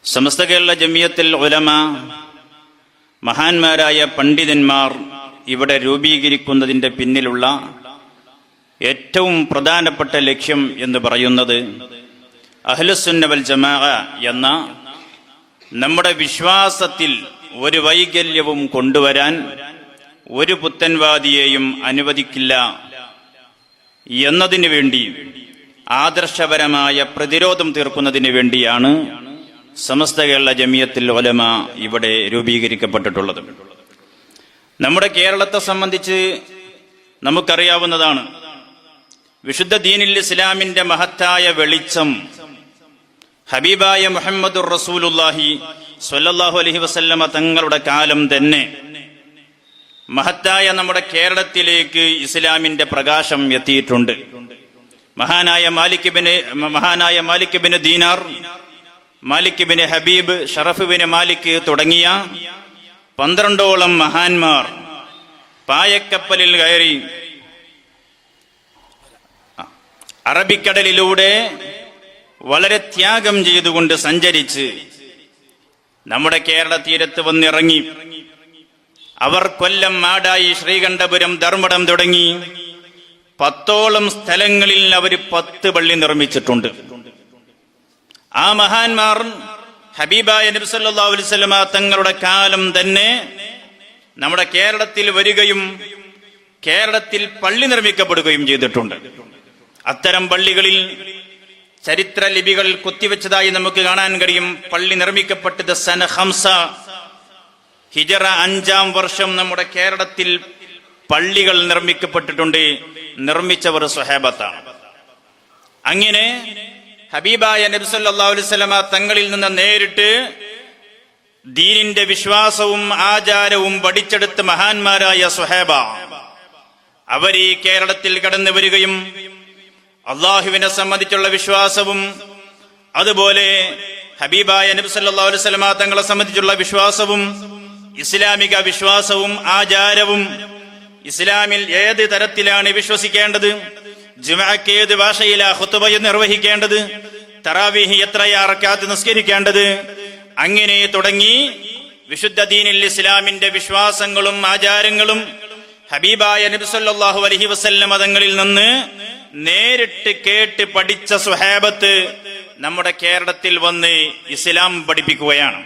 സമസ്ത കേരള ജമിയത്തുൽ ഉലമ മഹാന്മാരായ പണ്ഡിതന്മാർ ഇവിടെ രൂപീകരിക്കുന്നതിന്റെ പിന്നിലുള്ള ഏറ്റവും പ്രധാനപ്പെട്ട ലക്ഷ്യം എന്ന് പറയുന്നത് അഹ്ലുസുന്ന വൽ ജമാഅ എന്ന നമ്മുടെ വിശ്വാസത്തിൽ ഒരു വൈകല്യവും കൊണ്ടുവരാൻ ഒരു പുത്തൻവാദിയെയും അനുവദിക്കില്ല എന്നതിനു വേണ്ടി ആദർശപരമായ പ്രതിരോധം തീർക്കുന്നതിന് വേണ്ടിയാണ് സമസ്ത കേരള ജമിയത്തുൽ ഉലമ ഇവിടെ രൂപീകരിക്കപ്പെട്ടിട്ടുള്ളത്. നമ്മുടെ കേരളത്തെ സംബന്ധിച്ച് നമുക്കറിയാവുന്നതാണ്, വിശുദ്ധ ദീനുൽ ഇസ്ലാമിന്റെ മഹത്തായ വെളിച്ചം ഹബീബായ മുഹമ്മദുർ റസൂലുള്ളാഹി സ്വല്ലല്ലാഹു അലൈഹി വസല്ലമ തങ്ങളുടെ കാലം തന്നെ മഹത്തായ നമ്മുടെ കേരളത്തിലേക്ക് ഇസ്ലാമിന്റെ പ്രകാശം എത്തിയിട്ടുണ്ട്. മഹാനായ Malik bin Dinar, Malik bin Habib, Sharaf bin Malik തുടങ്ങിയ 12ഓളം മഹാന്മാർ പായക്കപ്പലിൽ കയറി അറബിക്കടലിലൂടെ വളരെ ത്യാഗം ചെയ്തുകൊണ്ട് സഞ്ചരിച്ച് നമ്മുടെ കേരള തീരത്ത് വന്നിറങ്ങി. അവർ കൊല്ലം, മാടായി, ശ്രീകണ്ഠപുരം, ധർമ്മടം തുടങ്ങി 10ഓളം സ്ഥലങ്ങളിൽ അവർ 10 പള്ളി നിർമ്മിച്ചിട്ടുണ്ട്. ആ മഹാന്മാർ ഹബീബായ നബി സല്ലല്ലാഹു അലൈഹി വസല്ലമ തങ്ങളുടെ കാലം തന്നെ നമ്മുടെ കേരളത്തിൽ വരികയും കേരളത്തിൽ പള്ളി നിർമ്മിക്കപ്പെടുകയും ചെയ്തിട്ടുണ്ട്. അത്തരം പള്ളികളിൽ ചരിത്ര ലിപികൾ കുത്തിവെച്ചതായി നമുക്ക് കാണാൻ കഴിയും. പള്ളി നിർമ്മിക്കപ്പെട്ടത് സന 5 ഹിജറ 5-ാം വർഷം നമ്മുടെ കേരളത്തിൽ പള്ളികൾ നിർമ്മിക്കപ്പെട്ടിട്ടുണ്ട്. നിർമ്മിച്ചവർ സ്വഹാബത്താണ്. അങ്ങനെ ഹബീബായ നബി സല്ലല്ലാഹു അലൈഹി വസല്ലമ തങ്ങളിൽ നിന്ന് നേരിട്ട് ദീനിന്റെ വിശ്വാസവും ആചാരവും പഠിച്ചെടുത്ത മഹാന്മാരായ സ്വഹാബ അവർ ഈ കേരളത്തിൽ കടന്നു വരികയും അള്ളാഹുവിനെ സംബന്ധിച്ചുള്ള വിശ്വാസവും അതുപോലെ ഹബീബായ നബി സല്ലല്ലാഹു അലൈഹി വസല്ലമ തങ്ങളെ സംബന്ധിച്ചുള്ള വിശ്വാസവും ഇസ്ലാമിക വിശ്വാസവും ആചാരവും, ഇസ്ലാമിൽ ഏത് തരത്തിലാണ് വിശ്വസിക്കേണ്ടത്, ജുമുഅക്ക് ഏത് ഭാഷയിലാ ഖുതുബ നിർവഹിക്കേണ്ടത്, തറാവീഹ് എത്രയാ റക്അത്ത് നിസ്കരിക്കേണ്ടത്, അങ്ങനെ തുടങ്ങി വിശുദ്ധ ദീനുൽ ഇസ്ലാമിന്റെ വിശ്വാസങ്ങളും ആചാരങ്ങളും ഹബീബായ നബി സല്ലല്ലാഹു അലൈഹി വസല്ലം തങ്ങളിൽ നിന്ന് നേരിട്ട് കേട്ട് പഠിച്ച സ്വഹാബത്ത് നമ്മുടെ കേരളത്തിൽ വന്ന് ഇസ്ലാം പഠിപ്പിക്കുകയാണ്.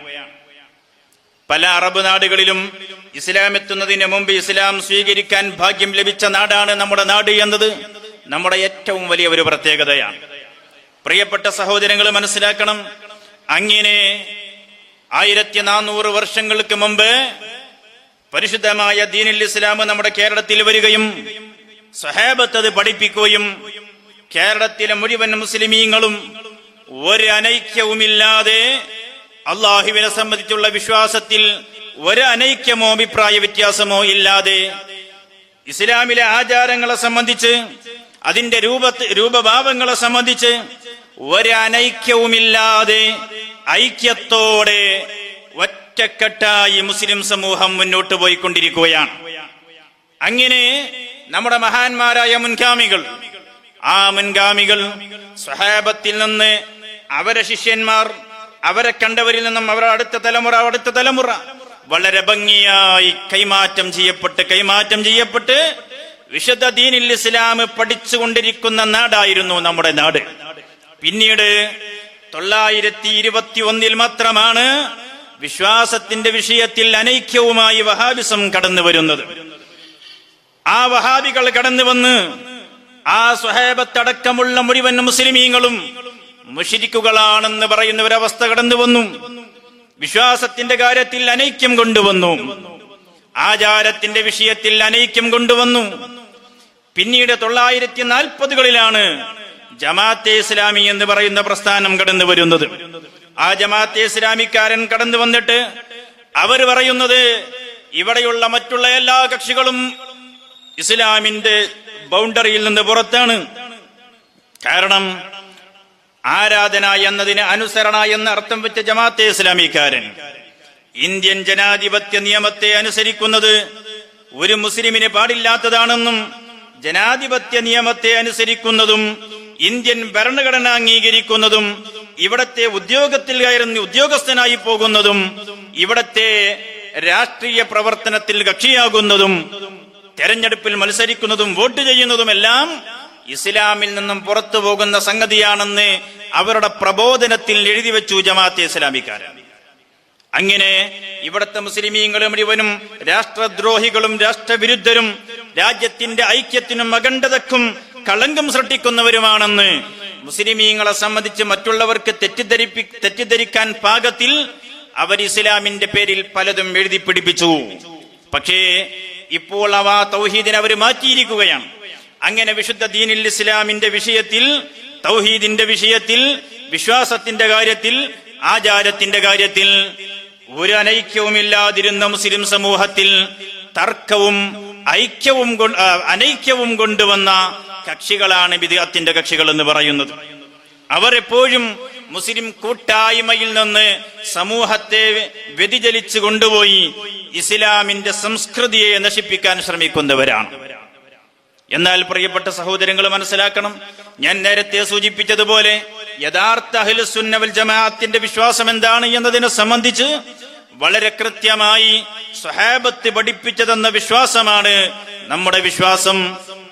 പല അറബ് നാടുകളിലും ഇസ്ലാം എത്തുന്നതിന് മുമ്പ് ഇസ്ലാം സ്വീകരിക്കാൻ ഭാഗ്യം ലഭിച്ച നാടാണ് നമ്മുടെ നാട് എന്നത് നമ്മുടെ ഏറ്റവും വലിയ ഒരു പ്രത്യേകതയാണ്. പ്രിയപ്പെട്ട സഹോദരങ്ങൾ, മനസ്സിലാക്കണം, അങ്ങനെ 1400 വർഷങ്ങൾക്ക് മുമ്പ് പരിശുദ്ധമായ ദീനുൽ ഇസ്ലാം നമ്മുടെ കേരളത്തിൽ വരികയും സ്വഹാബത്ത് അത് പഠിപ്പിക്കുകയും കേരളത്തിലെ മുഴുവൻ മുസ്ലിമീങ്ങളും ഒരു അനൈക്യവുമില്ലാതെ അള്ളാഹുവിനെ സംബന്ധിച്ചുള്ള വിശ്വാസത്തിൽ ഒരു അനൈക്യമോ അഭിപ്രായ വ്യത്യാസമോ ഇല്ലാതെ ഇസ്ലാമിലെ ആചാരങ്ങളെ സംബന്ധിച്ച് അതിന്റെ രൂപഭാവങ്ങളെ സംബന്ധിച്ച് ഒരു അനൈക്യവുമില്ലാതെ ഐക്യത്തോടെ ഒറ്റക്കെട്ടായി മുസ്ലിം സമൂഹം മുന്നോട്ട് പോയിക്കൊണ്ടിരിക്കുകയാണ്. അങ്ങനെ നമ്മുടെ മഹാന്മാരായ മുൻഗാമികൾ, ആ മുൻഗാമികൾ സ്വഹാബത്തിൽ നിന്ന് അവരെ ശിഷ്യന്മാർ, അവരെ കണ്ടവരിൽ നിന്നും അവരുടെ അടുത്ത തലമുറ വളരെ ഭംഗിയായി കൈമാറ്റം ചെയ്യപ്പെട്ട് വിശുദ്ധ ദീനുൽ ഇസ്ലാം പഠിച്ചുകൊണ്ടിരിക്കുന്ന നാടായിരുന്നു നമ്മുടെ നാട്. പിന്നീട് 921 മാത്രമാണ് വിശ്വാസത്തിന്റെ വിഷയത്തിൽ അനൈക്യവുമായി വഹാബിസം കടന്നു വരുന്നത്. ആ വഹാബികൾ കടന്നു വന്ന് ആ സ്വഹാബത്തടക്കമുള്ള മുഴുവൻ മുസ്ലിമീങ്ങളും മുശ്രിക്കുകളാണെന്ന് പറയുന്ന ഒരവസ്ഥ കടന്നു വന്നു. വിശ്വാസത്തിന്റെ കാര്യത്തിൽ അനൈക്യം കൊണ്ടുവന്നു, ആചാരത്തിന്റെ വിഷയത്തിൽ അനൈക്യം കൊണ്ടുവന്നു. പിന്നീട് 940കളിലാണ് ജമാഅത്തെ ഇസ്ലാമി എന്ന് പറയുന്ന പ്രസ്ഥാനം കടന്നു വരുന്നത്. ആ ജമാഅത്തെ ഇസ്ലാമിക്കാരൻ കടന്നു വന്നിട്ട് അവർ പറയുന്നത് ഇവിടെയുള്ള മറ്റുള്ള എല്ലാ കക്ഷികളും ഇസ്ലാമിന്റെ ബൗണ്ടറിയിൽ നിന്ന് പുറത്താണ്. കാരണം ആരാധന എന്നതിന് അനുസരണ എന്ന അർത്ഥം വെച്ച ജമാഅത്തെ ഇസ്ലാമിക്കാരൻ ഇന്ത്യൻ ജനാധിപത്യ നിയമത്തെ അനുസരിക്കുന്നത് ഒരു മുസ്ലിമിന് പാടില്ലാത്തതാണെന്നും ജനാധിപത്യ നിയമത്തെ അനുസരിക്കുന്നതും ഇന്ത്യൻ ഭരണഘടന അംഗീകരിക്കുന്നതും ഇവിടത്തെ ഉദ്യോഗത്തിൽ കയറുന്ന ഉദ്യോഗസ്ഥനായി പോകുന്നതും ഇവിടത്തെ രാഷ്ട്രീയ പ്രവർത്തനത്തിൽ കക്ഷിയാകുന്നതും തെരഞ്ഞെടുപ്പിൽ മത്സരിക്കുന്നതും വോട്ട് ചെയ്യുന്നതുമെല്ലാം ഇസ്ലാമിൽ നിന്നും പുറത്തു പോകുന്ന സംഗതിയാണെന്ന് അവരുടെ പ്രബോധനത്തിൽ എഴുതി വെച്ചു ജമാഅത്തെ ഇസ്ലാമിക്കാരൻ. അങ്ങനെ ഇവിടുത്തെ മുസ്ലിമീങ്ങൾ മുഴുവനും രാഷ്ട്രദ്രോഹികളും രാഷ്ട്രവിരുദ്ധരും രാജ്യത്തിന്റെ ഐക്യത്തിനും അഖണ്ഡതക്കും കളങ്കം സൃഷ്ടിക്കുന്നവരുമാണെന്ന് മുസ്ലിമീങ്ങളെ സംബന്ധിച്ച് മറ്റുള്ളവർക്ക് തെറ്റിദ്ധരിക്കാൻ പാകത്തിൽ അവർ ഇസ്ലാമിന്റെ പേരിൽ പലതും എഴുതി പിടിപ്പിച്ചു. പക്ഷേ ഇപ്പോൾ അവ തൗഹീദിനെ അവർ മാറ്റിയിരിക്കുകയാണ്. അങ്ങനെ വിശുദ്ധ ദീനിൽ ഇസ്ലാമിന്റെ വിഷയത്തിൽ, തൗഹീദിന്റെ വിഷയത്തിൽ, വിശ്വാസത്തിന്റെ കാര്യത്തിൽ, ആചാരത്തിന്റെ കാര്യത്തിൽ ഒരു അനൈക്യവുമില്ലാതിരുന്ന മുസ്ലിം സമൂഹത്തിൽ തർക്കവും അനൈക്യവും കൊണ്ടുവന്ന കക്ഷികളാണ് ബിദ്അത്തിന്റെ കക്ഷികൾ എന്ന് പറയുന്നത്. അവർ എപ്പോഴും മുസ്ലിം കൂട്ടായ്മയിൽ നിന്ന് സമൂഹത്തെ വ്യതിചലിച്ചു കൊണ്ടുപോയി ഇസ്ലാമിന്റെ സംസ്കൃതിയെ നശിപ്പിക്കാൻ ശ്രമിക്കുന്നവരാണ്. എന്നാൽ പ്രിയപ്പെട്ട സഹോദരങ്ങൾ മനസ്സിലാക്കണം, ഞാൻ നേരത്തെ സൂചിപ്പിച്ചതുപോലെ യഥാർത്ഥ അഹ്ലുസുന്ന വൽ ജമാഅത്തിന്റെ വിശ്വാസം എന്താണ് എന്നതിനെ സംബന്ധിച്ച് വളരെ കൃത്യമായി സ്വഹാബത്ത് പഠിപ്പിച്ചതെന്ന വിശ്വാസമാണ് നമ്മുടെ വിശ്വാസം.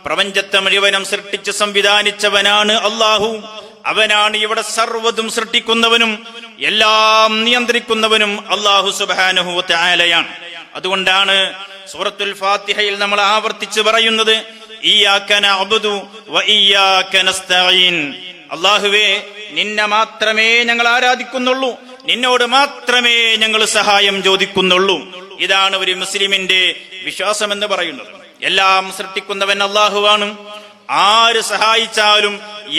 പ്രപഞ്ചത്തെ മുഴുവനും സൃഷ്ടിച്ച് സംവിധാനിച്ചവനാണ് അല്ലാഹു. അവനാണ് ഇവിടെ സർവ്വതും സൃഷ്ടിക്കുന്നവനും എല്ലാം നിയന്ത്രിക്കുന്നവനും അല്ലാഹു സുബ്ഹാനഹു വ തആലയാണ്. അതുകൊണ്ടാണ് സൂറത്തുൽ ഫാത്തിഹയിൽ നമ്മൾ ആവർത്തിച്ച് പറയുന്നത് ഇയ്യാക നഅ്ബുദു വ ഇയ്യാക നസ്തഈൻ. അല്ലാഹുവേ, നിന്നെ മാത്രമേ ഞങ്ങൾ ആരാധിക്കുന്നുള്ളൂ, നിന്നോട് മാത്രമേ ഞങ്ങൾ സഹായം ചോദിക്കുന്നുള്ളൂ. ഇതാണ് ഒരു മുസ്ലിമിന്റെ വിശ്വാസം എന്ന് പറയുന്നത്. എല്ലാം സൃഷ്ടിക്കുന്നവൻ അല്ലാഹുവാണ്. ആര് സഹായിച്ചാലും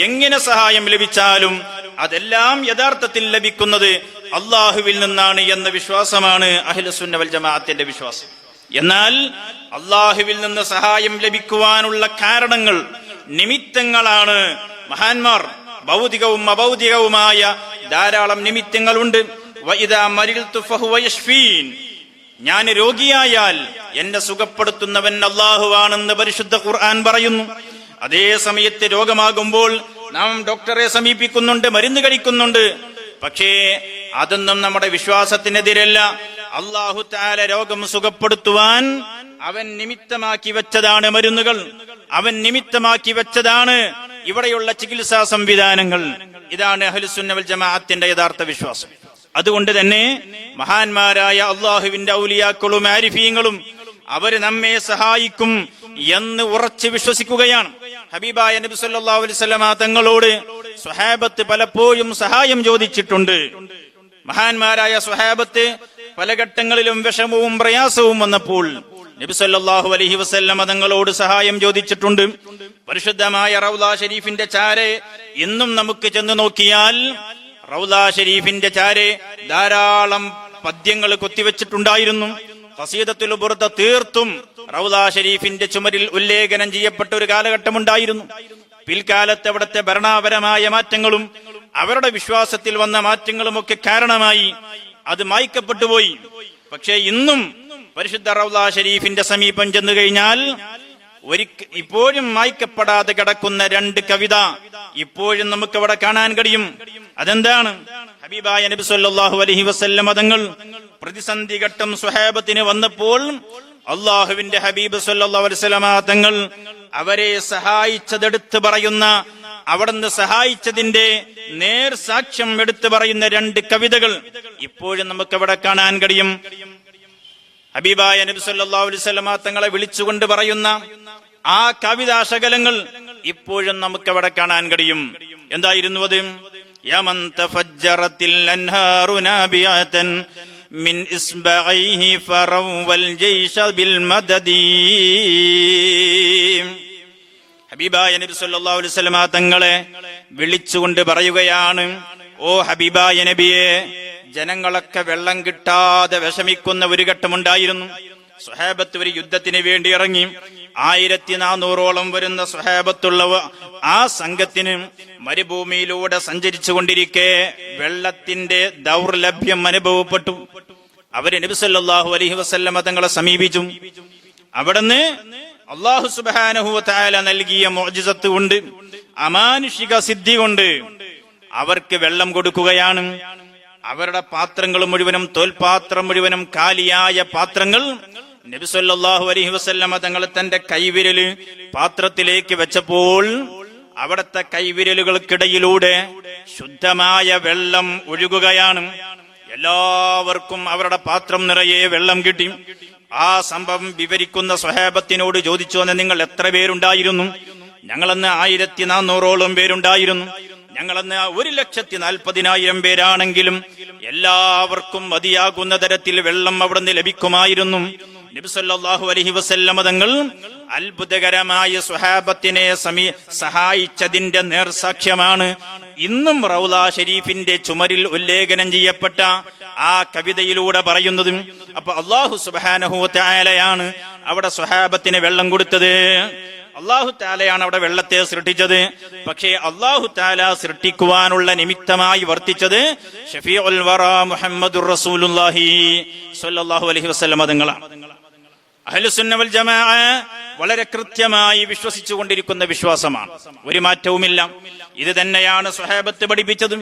എങ്ങനെ സഹായം ലഭിച്ചാലും അതെല്ലാം യഥാർത്ഥത്തിൽ ലഭിക്കുന്നത് അല്ലാഹുവിൽ നിന്നാണ് എന്ന വിശ്വാസമാണ് അഹ്ലുസുന്ന വൽ ജമാഅത്തിന്റെ വിശ്വാസം. എന്നാൽ അല്ലാഹുവിൽ നിന്ന് സഹായം ലഭിക്കുവാനുള്ള കാരണങ്ങൾ, നിമിത്തങ്ങളാണ് മഹാന്മാർ. ഭൗതികവും അഭൗതികവുമായ ധാരാളം നിമിത്തങ്ങളുണ്ട്. വഇദാ മരിൽതു ഫഹുവ യശ്ഫീൻ. ഞാൻ രോഗിയായാൽ എന്നെ സുഖപ്പെടുത്തുന്നവൻ അല്ലാഹുവാണെന്ന് പരിശുദ്ധ ഖുർആൻ പറയുന്നു. അതേ സമയത്ത് രോഗമാകുമ്പോൾ നാം ഡോക്ടറെ സമീപിക്കുന്നുണ്ട്, മരുന്ന് കഴിക്കുന്നുണ്ട്. പക്ഷേ അതൊന്നും നമ്മുടെ വിശ്വാസത്തിനെതിരല്ല. അല്ലാഹു തആല രോഗം സുഖപ്പെടുത്തുവാൻ അവൻ നിമിത്തമാക്കി വെച്ചതാണ് മരുന്നുകൾ, അവൻ നിമിത്തമാക്കി വെച്ചതാണ് ഇവിടെയുള്ള ചികിത്സാ സംവിധാനങ്ങൾ. ഇതാണ് അഹ്ലുസുന്ന വൽ ജമാഅത്തിന്റെ യഥാർത്ഥ വിശ്വാസം. അതുകൊണ്ട് തന്നെ മഹാന്മാരായ അല്ലാഹുവിന്റെ ഔലിയാക്കളും ആരിഫീങ്ങളും അവര് നമ്മെ സഹായിക്കും എന്ന് ഉറച്ചു വിശ്വസിക്കുകയാണ്. ഹബീബായ നബി സല്ലല്ലാഹു അലൈഹി വസല്ലമ തങ്ങളോട് സ്വഹാബത്ത് പലപ്പോഴും സഹായം ചോദിച്ചിട്ടുണ്ട്. മഹാന്മാരായ സ്വഹാബത്ത് പല ഘട്ടങ്ങളിലും വിഷമവും പ്രയാസവും വന്നപ്പോൾ നബി സല്ലല്ലാഹു അലൈഹി വസല്ലമ തങ്ങളോട് സഹായം ചോദിച്ചിട്ടുണ്ട്. പരിശുദ്ധമായ റൗള ഷരീഫിന്റെ ചാരെ ഇന്നും നമുക്ക് ചെന്ന് നോക്കിയാൽ റൗള ഷരീഫിന്റെ ചാരെ ധാരാളം പദ്യങ്ങൾ കൊത്തിവെച്ചിട്ടുണ്ടായിരുന്നു. ഖസീദത്തുൽ ബുർദ തീർത്തും റൗള ഷരീഫിന്റെ ചുമരിൽ ഉല്ലേഖനം ചെയ്യപ്പെട്ട ഒരു കാലഘട്ടമുണ്ടായിരുന്നു. പിൽക്കാലത്ത് അവിടുത്തെ ഭരണപരമായ മാറ്റങ്ങളും അവരുടെ വിശ്വാസത്തിൽ വന്ന മാറ്റങ്ങളുമൊക്കെ കാരണമായി അത് മായ്ക്കപ്പെട്ടുപോയി. പക്ഷേ ഇന്നും പരിശുദ്ധ റൗള ഷരീഫിന്റെ സമീപം ചെന്നു കഴിഞ്ഞാൽ ഇപ്പോഴും മായ്ക്കപ്പെടാതെ കിടക്കുന്ന രണ്ട് കവിത ഇപ്പോഴും നമുക്ക് അവിടെ കാണാൻ കഴിയും. അതെന്താണ്? ഹബീബായ നബി സല്ലല്ലാഹു അലൈഹി വസല്ലം തങ്ങൾ പ്രതിസന്ധി ഘട്ടം സ്വഹാബത്തിന് വന്നപ്പോൾ അല്ലാഹുവിന്റെ ഹബീബ് സല്ലല്ലാഹു അലൈഹി വസല്ലം തങ്ങൾ അവരെ സഹായിച്ചതെടുത്ത് പറയുന്ന, അവിടുന്ന് സഹായിച്ചതിന്റെ നേർ സാക്ഷ്യം എടുത്തു പറയുന്ന രണ്ട് കവിതകൾ ഇപ്പോഴും നമുക്ക് അവിടെ കാണാൻ കഴിയും. ഹബീബായ നബി സല്ലല്ലാഹു അലൈഹി വസല്ലം തങ്ങളെ വിളിച്ചുകൊണ്ട് പറയുന്ന ആ കവിതാശകലങ്ങൾ ഇപ്പോഴും നമുക്ക് അവിടെ കാണാൻ കഴിയും. എന്തായിരുന്നു അത്? യമൻ തഫജ്ജറത്തിൽ അൻഹാറു നാബിയതൻ മിൻ ഇസ്ബഇഹി ഫറവൽ ജയ്ശ ബിൽ മദദി. ഹബീബായ നബി സല്ലല്ലാഹു അലൈഹി വസല്ലം തങ്ങളെ വിളിച്ചുകൊണ്ട് പറയുകയാണ്, ഓ ഹബീബായ നബിയെ, ജനങ്ങളൊക്കെ വെള്ളം കിട്ടാതെ വിഷമിക്കുന്ന ഒരു ഘട്ടമുണ്ടായിരുന്നു. സ്വഹാബത്ത് ഒരു യുദ്ധത്തിന് വേണ്ടി ഇറങ്ങി. 1400ഓളം വരുന്ന സ്വഹാബത്തുള്ള ആ സംഘത്തിന് മരുഭൂമിയിലൂടെ സഞ്ചരിച്ചു കൊണ്ടിരിക്കെ വെള്ളത്തിന്റെ ദൗർലഭ്യം അനുഭവപ്പെട്ടു. അവര് നബി സല്ലല്ലാഹു അലൈഹി വസല്ലം തങ്ങളെ സമീപിച്ചു. അവിടുന്ന് അല്ലാഹു സുബ്ഹാനഹു വ തആല നൽകിയ മുഅ്ജിസത്ത് കൊണ്ട്, അമാനുഷിക സിദ്ധി കൊണ്ട് അവർക്ക് വെള്ളം കൊടുക്കുകയാണ്. അവരുടെ പാത്രങ്ങൾ മുഴുവനും, തോൽപാത്രം മുഴുവനും കാലിയായ പാത്രങ്ങൾ നബി സല്ലല്ലാഹു അലൈഹി വസല്ലമ തങ്ങൾ തന്റെ കൈവിരല് പാത്രത്തിലേക്ക് വെച്ചപ്പോൾ അവിടുത്തെ കൈവിരലുകൾക്കിടയിലൂടെ ശുദ്ധമായ വെള്ളം ഒഴുകുകയാണ്. എല്ലാവർക്കും അവരുടെ പാത്രം നിറയെ വെള്ളം കിട്ടി. ആ സംഭവം വിവരിക്കുന്ന സ്വഹാബത്തിനോട് ചോദിച്ചു, എന്ന് നിങ്ങൾ എത്ര പേരുണ്ടായിരുന്നു? ഞങ്ങളന്ന് 1400ഓളം പേരുണ്ടായിരുന്നു. ഞങ്ങളന്ന് 1,40,000 പേരാണെങ്കിലും എല്ലാവർക്കും മതിയാകുന്ന തരത്തിൽ വെള്ളം അവിടുന്ന് ലഭിക്കുമായിരുന്നു. നബി സല്ലല്ലാഹു അലൈഹി വസല്ലമ തങ്ങൾ അത്ഭുതകരമായ സ്വഹാബത്തിനെ സഹായിച്ചതിന്റെ നേർസാക്ഷ്യമാണ് ഇന്നും റൗള ഷരീഫിന്റെ ചുമരിൽ ഉല്ലേഖനം ചെയ്യപ്പെട്ട ആ കവിതയിലൂടെ പറയുന്നത്. അപ്പൊ അല്ലാഹു സുബ്ഹാനഹു വ തആലയാണ് അവിടെ സ്വഹാബത്തിന് വെള്ളം കൊടുത്തത്. അല്ലാഹു തആലയാണ് അവിടെ വെള്ളത്തെ സൃഷ്ടിച്ചത്. പക്ഷേ അല്ലാഹു തആല സൃഷ്ടിക്കുവാനുള്ള നിമിത്തമായി വർത്തിച്ചത് ഷഫീഉൽ വറാ മുഹമ്മദുർ റസൂലുള്ളാഹി സ്വല്ലല്ലാഹു അലൈഹി വസല്ലം തങ്ങളാണ്. അഹ്ലുസുന്ന വൽ ജമാഅ വളരെ കൃത്യമായി വിശ്വസിച്ചുകൊണ്ടിരിക്കുന്ന വിശ്വാസമാണ്, ഒരു മാറ്റവുമില്ല. ഇത് തന്നെയാണ് സ്വഹാബത്ത് പഠിപ്പിച്ചതും,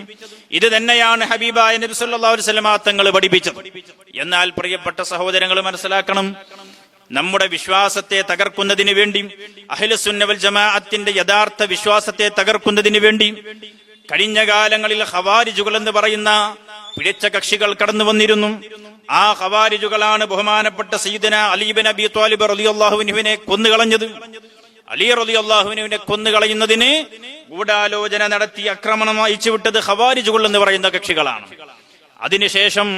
ഇത് തന്നെയാണ് ഹബീബായ നബി സല്ലല്ലാഹു അലൈഹി വസല്ലം തങ്ങൾ പഠിപ്പിച്ചത്. എന്നാൽ പ്രിയപ്പെട്ട സഹോദരങ്ങൾ മനസ്സിലാക്കണം, നമ്മുടെ വിശ്വാസത്തെ തകർക്കുന്നതിന് വേണ്ടി, അഹ്ലുസുന്ന വൽ ജമാഅത്തിന്റെ യഥാർത്ഥ വിശ്വാസത്തെ തകർക്കുന്നതിന് വേണ്ടി കഴിഞ്ഞ കാലങ്ങളിൽ ഖവാരിജുകൾ എന്ന് പറയുന്ന പിഴച്ച കക്ഷികൾ കടന്നു വന്നിരുന്നു. ആ ഖവാരിജുകളാണ് ബഹുമാനപ്പെട്ട സയ്യിദന അലി ഇബ്നു അബീ ത്വാലിബ് റളിയല്ലാഹു അൻഹുവിനെ കൊന്നുകളഞ്ഞത്. അലി റളിയല്ലാഹു അൻഹുവിനെ കൊന്നുകളയുന്നതിന് ഗൂഢാലോചന നടത്തി ആക്രമണം അയച്ചുവിട്ടത് ഖവാരിജുകൾ എന്ന് പറയുന്ന കക്ഷികളാണ്. അതിനുശേഷം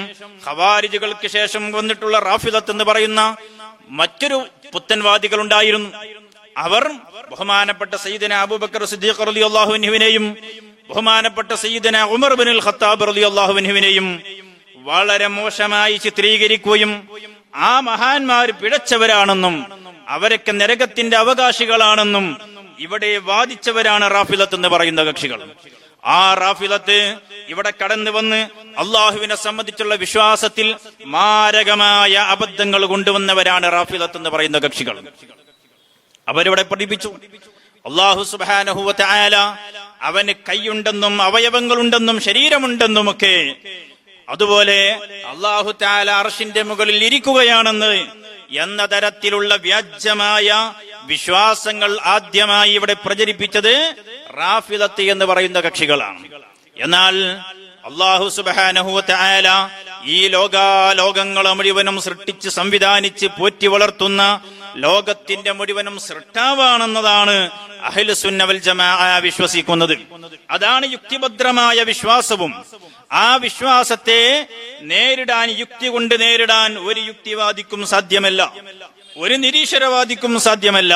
ഖവാരിജുകൾക്ക് ശേഷം വന്നിട്ടുള്ള റാഫിദത്ത് എന്ന് പറയുന്ന മറ്റൊരു പുത്തൻവാദികൾ ഉണ്ടായിരുന്നു. അവർ ബഹുമാനപ്പെട്ട സയ്യിദന അബൂബക്കർ സിദ്ദീഖ് റളിയല്ലാഹു അൻഹുവിനെയും ബഹുമാനപ്പെട്ട സയ്യിദന ഉമർ ഇബ്നുൽ ഖത്താബ് റളിയല്ലാഹു അൻഹുവിനെയും വളരെ മോശമായി ചിത്രീകരിക്കുകയും ആ മഹാന്മാർ പിഴച്ചവരാണെന്നും അവരൊക്കെ നരകത്തിന്റെ അവകാശികളാണെന്നും ഇവിടെ വാദിച്ചവരാണ് റാഫിദത്ത് എന്ന് പറയുന്ന കക്ഷികൾ. ആ റാഫിദത്ത് ഇവിടെ കടന്നു വന്ന് അള്ളാഹുവിനെ സംബന്ധിച്ചുള്ള വിശ്വാസത്തിൽ മാരകമായ അബദ്ധങ്ങൾ കൊണ്ടുവന്നവരാണ് റാഫിദത്ത് എന്ന് പറയുന്ന കക്ഷികൾ. അവരിവിടെ പഠിപ്പിച്ചു അല്ലാഹു സുബ്ഹാനഹു വ തആല അവന് കൈയുണ്ടെന്നും അവയവങ്ങളുണ്ടെന്നും ശരീരമുണ്ടെന്നുമൊക്കെ, അതുപോലെ അല്ലാഹു തആല അർശിന്റെ മുകളിൽ ഇരിക്കുകയാണെന്ന് എന്ന തരത്തിലുള്ള വ്യാജമായ വിശ്വാസങ്ങൾ ആദ്യമായി ഇവിടെ പ്രചരിപ്പിച്ചത് റാഫിദത്ത് എന്ന് പറയുന്ന കക്ഷികളാണ്. എന്നാൽ അല്ലാഹു സുബ്ഹാനഹു വ തആല ഈ ലോകങ്ങളെ മുഴുവനും സൃഷ്ടിച്ച് സംവിധാനിച്ച് പോറ്റി വളർത്തുന്ന ലോകത്തിന്റെ മുഴുവനും സൃഷ്ടാവാണെന്നതാണ് അഹ്ലുസുന്ന വൽ ജമാഅ വിശ്വസിക്കുന്നത്. അതാണ് യുക്തിഭദ്രമായ വിശ്വാസവും. ആ വിശ്വാസത്തെ നേരിടാൻ, യുക്തി കൊണ്ട് നേരിടാൻ ഒരു യുക്തിവാദിക്കും സാധ്യമല്ല, ഒരു നിരീശ്വരവാദിക്കും സാധ്യമല്ല.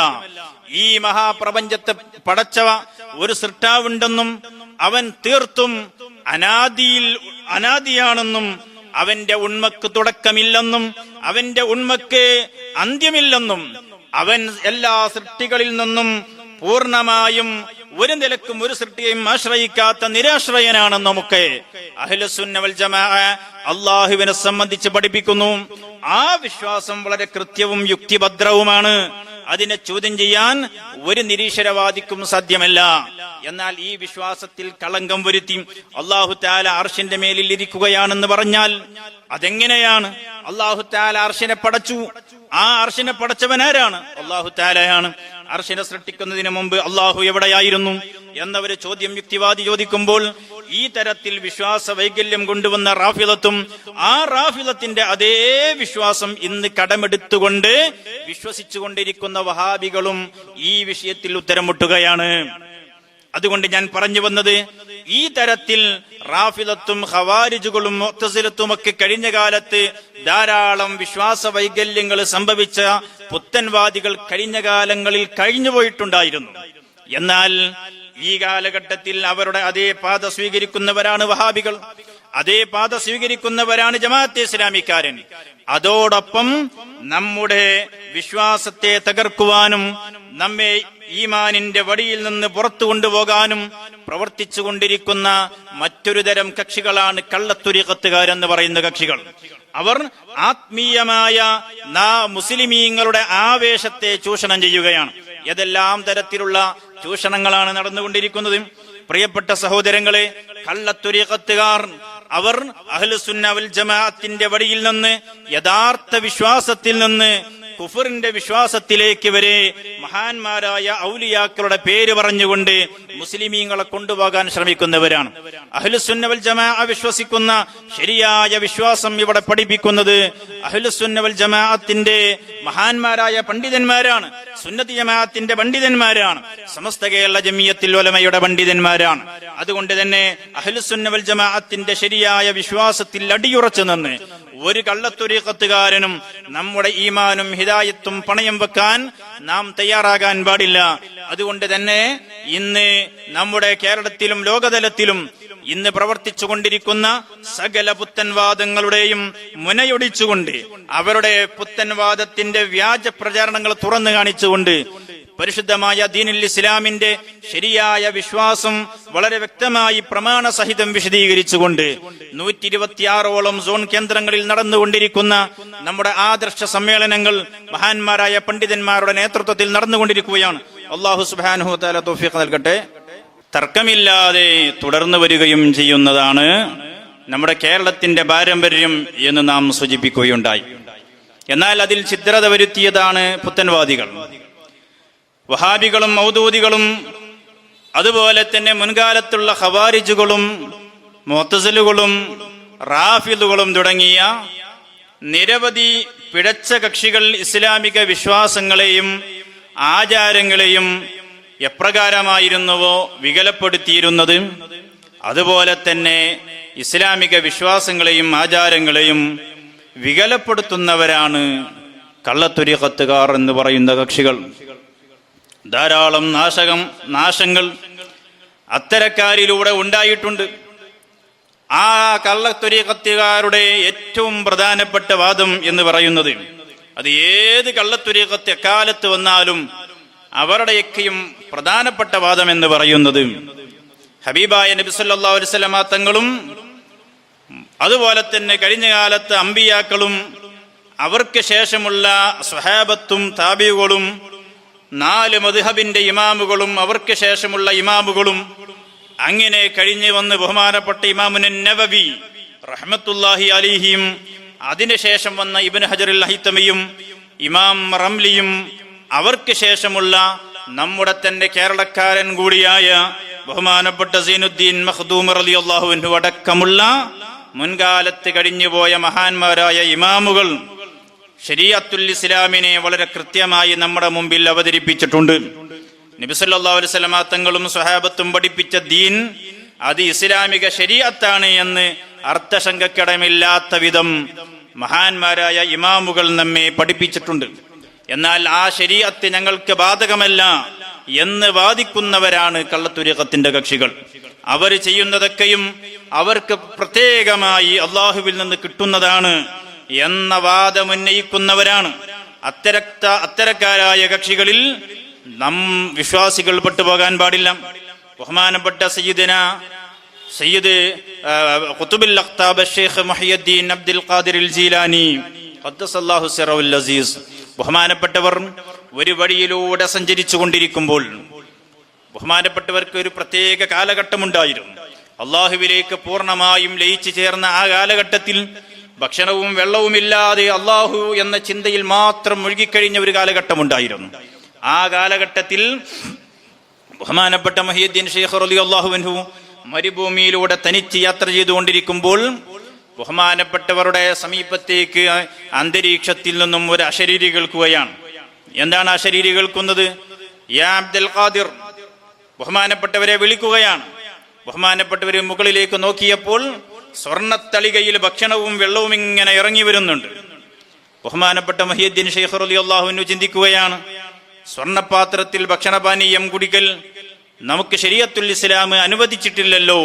ഈ മഹാപ്രപഞ്ചത്തെ പടച്ചവ ഒരു സൃഷ്ടാവുണ്ടെന്നും അവൻ തീർത്തും അനാദിയാണെന്നും അവന്റെ ഉണ്മക്ക് തുടക്കമില്ലെന്നും അവന്റെ ഉണ്മക്ക് അന്ത്യമില്ലെന്നും അവൻ എല്ലാ സൃഷ്ടികളിൽ നിന്നും പൂർണ്ണമായും ഒരു നിലക്കും ഒരു സൃഷ്ടിയെയും ആശ്രയിക്കാത്ത നിരാശ്രയനാണെന്നൊക്കെ അഹ്ലുസുന്ന വൽ ജമാഅ അല്ലാഹുവിനെ സംബന്ധിച്ച് പഠിപ്പിക്കുന്നു. ആ വിശ്വാസം വളരെ കൃത്യവും യുക്തിഭദ്രവുമാണ്. അതിനെ ചോദ്യം ചെയ്യാൻ ഒരു നിരീശ്വരവാദിക്കും സാധ്യമല്ല. എന്നാൽ ഈ വിശ്വാസത്തിൽ കളങ്കം വരുത്തി അല്ലാഹു തആല അർശിന്റെ മേലിൽ ഇരിക്കുകയാണെന്ന് പറഞ്ഞാൽ അതെങ്ങനെയാണ്? അല്ലാഹു തആല അർശിനെ പടച്ചു. ആ അർശിനെ പടച്ചവനാരാണ്? അല്ലാഹു തആലയാണ്. അർശിനെ സൃഷ്ടിക്കുന്നതിന് മുമ്പ് അല്ലാഹു എവിടെയായിരുന്നു എന്നവര് ചോദ്യം യുക്തിവാദി ചോദിക്കുമ്പോൾ ഈ തരത്തിൽ വിശ്വാസ വൈകല്യം കൊണ്ടുവന്ന റാഫിദത്തും ആ റാഫിദത്തിന്റെ അതേ വിശ്വാസം ഇന്ന് കടമെടുത്തുകൊണ്ട് വിശ്വസിച്ചുകൊണ്ടിരിക്കുന്ന വഹാബികളും ഈ വിഷയത്തിൽ ഉത്തരം മുട്ടുകയാണ്. അതുകൊണ്ട് ഞാൻ പറഞ്ഞു വന്നത്, ഈ തരത്തിൽ റാഫിദത്തും ഖവാരിജുകളും മുഅ്തസിലത്തും ഒക്കെ കഴിഞ്ഞ കാലത്ത് ധാരാളം വിശ്വാസ വൈകല്യങ്ങൾ സംഭവിച്ച പുത്തൻവാദികൾ കഴിഞ്ഞ കാലങ്ങളിൽ കഴിഞ്ഞുപോയിട്ടുണ്ടായിരുന്നു. എന്നാൽ ഈ കാലഘട്ടത്തിൽ അവരുടെ അതേ പാത സ്വീകരിക്കുന്നവരാണ് വഹാബികൾ, അതേ പാത സ്വീകരിക്കുന്നവരാണ് ജമാഅത്തെ ഇസ്ലാമിക്കാരൻ. അതോടൊപ്പം നമ്മുടെ വിശ്വാസത്തെ തകർക്കുവാനും നമ്മെ ഈമാനിന്റെ വടിയിൽ നിന്ന് പുറത്തു കൊണ്ടുപോകാനും പ്രവർത്തിച്ചു കൊണ്ടിരിക്കുന്ന മറ്റൊരു തരം കക്ഷികളാണ് കള്ളത്തുരീഖത്തുകാരെന്ന് പറയുന്ന കക്ഷികൾ. അവർ ആത്മീയമായ മുസ്ലിമീങ്ങളുടെ ആവേശത്തെ ചൂഷണം ചെയ്യുകയാണ്. ഏതെല്ലാം തരത്തിലുള്ള ചൂഷണങ്ങളാണ് നടന്നുകൊണ്ടിരിക്കുന്നത്. പ്രിയപ്പെട്ട സഹോദരങ്ങളെ, കള്ളത്വരീഖത്തുകാർ അവർ അഹ്ലുസുന്ന വൽ ജമാഅത്തിന്റെ വഴിയിൽ നിന്ന്, യഥാർത്ഥ വിശ്വാസത്തിൽ നിന്ന് കുഫറിന്റെ വിശ്വാസത്തിലേക്ക് വരെ മഹാന്മാരായ ഔലിയാക്കളുടെ പേര് പറഞ്ഞുകൊണ്ട് മുസ്ലിമീങ്ങളെ കൊണ്ടുപോകാൻ ശ്രമിക്കുന്നവരാണ്. അഹ്ലുസുന്ന വൽ ജമാഅ വിശ്വസിക്കുന്ന ശരിയായ വിശ്വാസം ഇവിടെ പഠിപ്പിക്കുന്നത് അഹ്ലുസുന്ന വൽ ജമാഅത്തിന്റെ മഹാന്മാരായ പണ്ഡിതന്മാരാണ്, സുന്നത്തി ജമാഅത്തിന്റെ പണ്ഡിതന്മാരാണ്, സമസ്ത കേരള ജമിയത്തുൽ ഉലമയുടെ പണ്ഡിതന്മാരാണ്. അതുകൊണ്ട് തന്നെ അഹ്ലുസുന്ന വൽ ജമാഅത്തിന്റെ ശരിയായ വിശ്വാസത്തിൽ അടിയുറച്ചു നിന്ന് ഒരു കള്ളത്വരീഖത്തുകാരനും നമ്മുടെ ഈമാനും ഹിദായത്തും പണയം വെക്കാൻ നാം തയ്യാറാകാൻ പാടില്ല. അതുകൊണ്ട് തന്നെ ഇന്ന് നമ്മുടെ കേരളത്തിലും ലോകതലത്തിലും ഇന്ന് പ്രവർത്തിച്ചു കൊണ്ടിരിക്കുന്ന സകല പുത്തൻവാദങ്ങളുടെയും മുനയൊടിച്ചുകൊണ്ട് അവരുടെ പുത്തൻവാദത്തിന്റെ വ്യാജ പ്രചാരണങ്ങൾ തുറന്നു കാണിച്ചുകൊണ്ട് പരിശുദ്ധമായ ദീനുൽ ഇസ്ലാമിന്റെ ശരിയായ വിശ്വാസം വളരെ വ്യക്തമായി പ്രമാണസഹിതം വിശദീകരിച്ചുകൊണ്ട് 126ഓളം സോൺ കേന്ദ്രങ്ങളിൽ നടന്നുകൊണ്ടിരിക്കുന്ന നമ്മുടെ ആദർശ സമ്മേളനങ്ങൾ മഹാന്മാരായ പണ്ഡിതന്മാരുടെ നേതൃത്വത്തിൽ നടന്നുകൊണ്ടിരിക്കുകയാണ്. അല്ലാഹു സുബ്ഹാനഹു വ തആല തൗഫീഖ് നൽകട്ടെ. തർക്കമില്ലാതെ തുടർന്നു വരികയും ചെയ്യുന്നതാണ് നമ്മുടെ കേരളത്തിന്റെ പാരമ്പര്യം എന്ന് നാം സൂചിപ്പിക്കുകയുണ്ടായി. എന്നാൽ അതിൽ ഛിദ്രത വരുത്തിയതാണ് പുത്തൻവാദികൾ, വഹാബികളും മൗദൂദികളും, അതുപോലെ തന്നെ മുൻകാലത്തുള്ള ഖവാരിജുകളും മുഅ്തസിലുകളും റാഫിദുകളും തുടങ്ങിയ നിരവധി പിഴച്ച കക്ഷികൾ ഇസ്ലാമിക വിശ്വാസങ്ങളെയും ആചാരങ്ങളെയും എപ്രകാരമായിരുന്നുവോ വികലപ്പെടുത്തിയിരുന്നത്, അതുപോലെ തന്നെ ഇസ്ലാമിക വിശ്വാസങ്ങളെയും ആചാരങ്ങളെയും വികലപ്പെടുത്തുന്നവരാണ് കള്ളത്വരീഖത്തുകാർ എന്ന് പറയുന്ന കക്ഷികൾ. ധാരാളം നാശങ്ങൾ അത്തരക്കാരിലൂടെ ഉണ്ടായിട്ടുണ്ട്. ആ കള്ളത്വരീഖത്തുകാരുടെ ഏറ്റവും പ്രധാനപ്പെട്ട വാദം എന്ന് പറയുന്നത്, അത് ഏത് കള്ളത്വരീഖത്ത് എക്കാലത്ത് വന്നാലും അവരുടെയൊക്കെയും പ്രധാനപ്പെട്ട വാദം എന്ന് പറയുന്നത് ഹബീബായ നബി സല്ലല്ലാഹു അലൈഹി വസല്ലമ തങ്ങളും അതുപോലെ തന്നെ കഴിഞ്ഞ കാലത്ത് അമ്പിയാക്കളും അവർക്ക് ശേഷമുള്ള സ്വഹാബത്തും താബികളും 4 മദ്ഹബിന്റെ ഇമാമുകളും അവർക്ക് ശേഷമുള്ള ഇമാമുകളും അങ്ങനെ കഴിഞ്ഞു വന്ന് ബഹുമാനപ്പെട്ട ഇമാമുൻ നവവി റഹ്മത്തുള്ളാഹി അലൈഹിയും അതിനുശേഷം വന്ന ഇബ്നു ഹജറുൽ ഹൈതമിയും ഇമാം റംലിയും അവർക്ക് ശേഷമുള്ള നമ്മുടെ തന്നെ കേരളക്കാരൻ കൂടിയായ ബഹുമാനപ്പെട്ട സൈനുദ്ദീൻ മഖ്ദൂം റളിയല്ലാഹു അൻഹു അടക്കമുള്ള മുൻകാലത്ത് കഴിഞ്ഞുപോയ മഹാന്മാരായ ഇമാമുകൾ ശരീഅത്തുൽ ഇസ്ലാമിനെ വളരെ കൃത്യമായി നമ്മുടെ മുമ്പിൽ അവതരിപ്പിച്ചിട്ടുണ്ട്. നബി സല്ലല്ലാഹു അലൈഹി വസല്ലമ തങ്ങളും സ്വഹാബത്തും പഠിപ്പിച്ച ദീൻ അത് ഇസ്ലാമിക ശരീഅത്താണ് എന്ന് അർത്ഥശങ്കക്കിടമില്ലാത്ത വിധം മഹാന്മാരായ ഇമാമുകൾ നമ്മെ പഠിപ്പിച്ചിട്ടുണ്ട്. എന്നാൽ ആ ശരീഅത്ത് ഞങ്ങൾക്ക് ബാധകമല്ല എന്ന് വാദിക്കുന്നവരാണ് കള്ളത്വരീഖത്തിന്റെ കക്ഷികൾ. അവർ ചെയ്യുന്നതൊക്കെയും അവർക്ക് പ്രത്യേകമായി അള്ളാഹുവിൽ നിന്ന് കിട്ടുന്നതാണ് എന്ന വാദമുന്നയിക്കുന്നവരാണ്. അത്തരക്കാരായ കക്ഷികളിൽ നാം വിശ്വാസികൾ പെട്ടുപോകാൻ പാടില്ല. ബഹുമാനപ്പെട്ട സയ്യിദ് ഖുതുബുൽ അഖ്താബ് ശൈഖ് മുഹയ്യിദ്ദീൻ അബ്ദുൽ ഖാദിർ അൽ ജീലാനി ഖദ്ദസല്ലാഹു സിറഹുൽ അസീസ് ബഹുമാനപ്പെട്ടവർ ഒരു വഴിയിലൂടെ സഞ്ചരിച്ചു കൊണ്ടിരിക്കുമ്പോൾ ബഹുമാനപ്പെട്ടവർക്ക് ഒരു പ്രത്യേക കാലഘട്ടമുണ്ടായിരുന്നു. അള്ളാഹുവിലേക്ക് പൂർണ്ണമായും ലയിച്ചു ചേർന്ന ആ കാലഘട്ടത്തിൽ ഭക്ഷണവും വെള്ളവുമില്ലാതെ അള്ളാഹു എന്ന ചിന്തയിൽ മാത്രം മുഴുകിക്കഴിഞ്ഞ ഒരു കാലഘട്ടമുണ്ടായിരുന്നു. ആ കാലഘട്ടത്തിൽ ബഹുമാനപ്പെട്ട മുഹയ്യിദ്ദീൻ ശൈഖ് റളിയല്ലാഹു അൻഹു മരുഭൂമിയിലൂടെ തനിച്ച് യാത്ര ചെയ്തുകൊണ്ടിരിക്കുമ്പോൾ ബഹുമാനപ്പെട്ടവരുടെ സമീപത്തേക്ക് അന്തരീക്ഷത്തിൽ നിന്നും ഒരു അശരീരി കേൾക്കുകയാണ്. എന്താണ് അശരീരി കേൾക്കുന്നത്? യാ അബ്ദുൽ ഖാദിർ, ബഹുമാനപ്പെട്ടവരെ വിളിക്കുകയാണ്. ബഹുമാനപ്പെട്ടവര് മുകളിലേക്ക് നോക്കിയപ്പോൾ സ്വർണ്ണത്തളികയിൽ ഭക്ഷണവും വെള്ളവും ഇങ്ങനെ ഇറങ്ങി വരുന്നുണ്ട്. ബഹുമാനപ്പെട്ട മുഹയ്യിദ്ദീൻ ശൈഖ് റളിയല്ലാഹു അൻഹു ചിന്തിക്കുകയാണ്, സ്വർണ്ണപാത്രത്തിൽ ഭക്ഷണപാനീയം കുടിക്കൽ നമുക്ക് ശരീഅത്തുൽ ഇസ്ലാം അനുവദിച്ചിട്ടില്ലല്ലോ,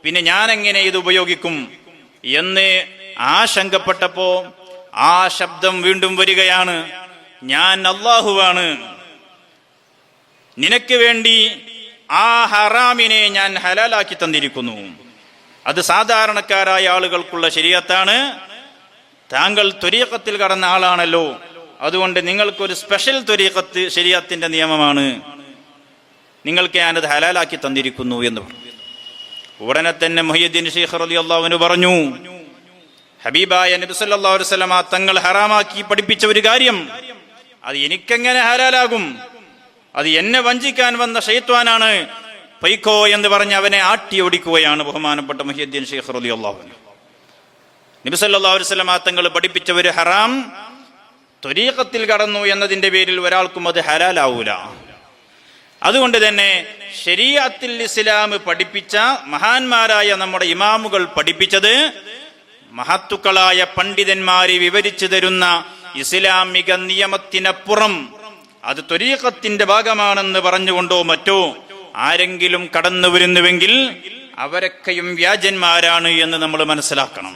പിന്നെ ഞാൻ എങ്ങനെ ഇത് ഉപയോഗിക്കും എന്ന് ആശങ്കപ്പെട്ടപ്പോ ആ ശബ്ദം വീണ്ടും വരികയാണ്, ഞാൻ അല്ലാഹുവാണ്, നിനക്ക് വേണ്ടി ആ ഹറാമിനെ ഞാൻ ഹലാലാക്കി തന്നിരിക്കുന്നു. അത് സാധാരണക്കാരായ ആളുകൾക്കുള്ള ശരീഅത്താണ്. താങ്കൾ ത്വരീഖത്തിൽ കടന്ന ആളാണല്ലോ, അതുകൊണ്ട് നിങ്ങൾക്കൊരു സ്പെഷ്യൽ ത്വരീഖത്ത് ശരീഅത്തിന്റെ നിയമമാണ്. നിങ്ങൾക്ക് ഞാനത് ഹലാലാക്കി തന്നിരിക്കുന്നു എന്ന് പറഞ്ഞു. ഉടനെ തന്നെ മുഹ്യിദ്ദീൻ ശൈഖ് റളിയല്ലാഹു അൻഹു പറഞ്ഞു, ഹബീബായ നബി സല്ലല്ലാഹു അലൈഹി വസല്ലമ തങ്ങൾ ഹറാമാക്കി പഠിപ്പിച്ച ഒരു കാര്യം അത് എനിക്കെങ്ങനെ ഹലാലാകും? അത് എന്നെ വഞ്ചിക്കാൻ വന്ന ശൈത്വാനാണ്, പൊയ്ക്കോ എന്ന് പറഞ്ഞ് അവനെ ആട്ടി ഓടിക്കുകയാണ് ബഹുമാനപ്പെട്ട മുഹ്യിദ്ദീൻ ശൈഖ് റളിയല്ലാഹു അൻഹു. നബി സല്ലല്ലാഹു അലൈഹി വസല്ലമ തങ്ങൾ പഠിപ്പിച്ച ഒരു ഹറാം ത്വരീഖത്തിൽ കടന്നു എന്നതിന്റെ പേരിൽ ഒരാൾക്കും അത് ഹലാലാവൂല. അതുകൊണ്ട് തന്നെ ശരീഅത്തുൽ ഇസ്ലാം പഠിപ്പിച്ച മഹാന്മാരായ നമ്മുടെ ഇമാമുകൾ പഠിപ്പിച്ചത്, മഹത്തുക്കളായ പണ്ഡിതന്മാരെ വിവരിച്ചു തരുന്ന ഇസ്ലാമിക നിയമത്തിനപ്പുറം അത് ത്വരീഖത്തിന്റെ ഭാഗമാണെന്ന് പറഞ്ഞുകൊണ്ടോ മറ്റോ ആരെങ്കിലും കടന്നു വരുന്നുവെങ്കിൽ അവരൊക്കെയും വ്യാജന്മാരാണ് എന്ന് നമ്മൾ മനസ്സിലാക്കണം.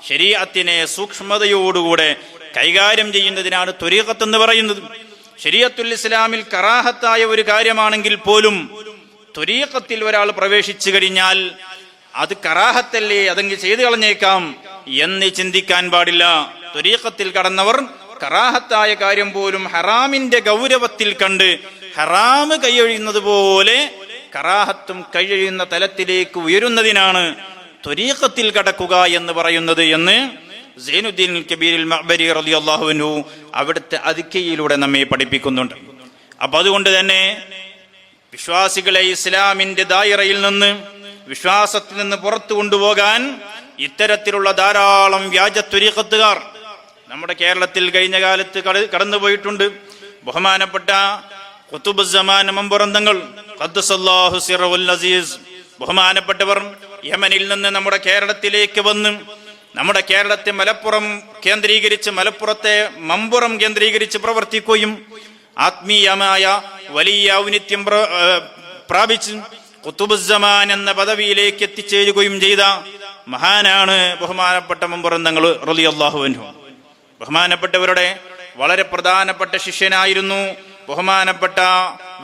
ശരീഅത്തിനെ സൂക്ഷ്മതയോടുകൂടെ കൈകാര്യം ചെയ്യുന്നതിനാണ് ത്വരീഖത്ത് എന്ന് പറയുന്നത്. ശരീഅത്തുൽ ഇസ്ലാമിൽ കറാഹത്തായ ഒരു കാര്യമാണെങ്കിൽ പോലും ത്വരീഖത്തിൽ ഒരാൾ പ്രവേശിച്ചു കഴിഞ്ഞാൽ അത് കറാഹത്തല്ലേ, അതെങ്കിൽ ചെയ്തു കളഞ്ഞേക്കാം എന്ന് ചിന്തിക്കാൻ പാടില്ല. ത്വരീഖത്തിൽ കടന്നവർ കറാഹത്തായ കാര്യം പോലും ഹറാമിന്റെ ഗൗരവത്തിൽ കണ്ട് ഹറാമ് കൈയൊഴിയുന്നത് പോലെ കറാഹത്തും കൈയൊഴിയുന്ന തലത്തിലേക്ക് ഉയരുന്നതിനാണ് ത്വരീഖത്തിൽ കടക്കുക എന്ന് പറയുന്നത് എന്ന് സൈനുദ്ദീൻ കബീർ മഅ്ബരി റളിയല്ലാഹു അൻഹു അവിടുത്തെ അദ്കിയയിലൂടെ നമ്മെ പഠിപ്പിക്കുന്നുണ്ട്. അപ്പൊ അതുകൊണ്ട് തന്നെ വിശ്വാസികളെ ഇസ്ലാമിന്റെ ദായിറയിൽ നിന്ന്, വിശ്വാസത്തിൽ നിന്ന് പുറത്തു കൊണ്ടുപോകാൻ ഇത്തരത്തിലുള്ള ധാരാളം വ്യാജ ത്വരീഖത്തുകാർ നമ്മുടെ കേരളത്തിൽ കഴിഞ്ഞ കാലത്ത് കടന്നുപോയിട്ടുണ്ട്. ബഹുമാനപ്പെട്ട ഖുതുബുസ്സമാൻ മമ്പുറന്തങ്ങൾ ഖദ്ദസല്ലാഹു സിറഹുൽ അസീസ് ബഹുമാനപ്പെട്ടവർ യമനിൽ നിന്ന് നമ്മുടെ കേരളത്തിലേക്ക് വന്ന് നമ്മുടെ കേരളത്തെ മലപ്പുറം കേന്ദ്രീകരിച്ച്, മലപ്പുറത്തെ മമ്പുറം കേന്ദ്രീകരിച്ച് പ്രവർത്തിക്കുകയും ആത്മീയമായ വലിയ ഔന്നിത്യം പ്രാപിച്ച് ഖുതുബുസ്സമാൻ എന്ന പദവിയിലേക്ക് എത്തിച്ചേരുകയും ചെയ്ത മഹാനാണ് ബഹുമാനപ്പെട്ട മമ്പുറന്തങ്ങൾ റളിയല്ലാഹു അൻഹു. ബഹുമാനപ്പെട്ടവരുടെ വളരെ പ്രധാനപ്പെട്ട ശിഷ്യനായിരുന്നു ബഹുമാനപ്പെട്ട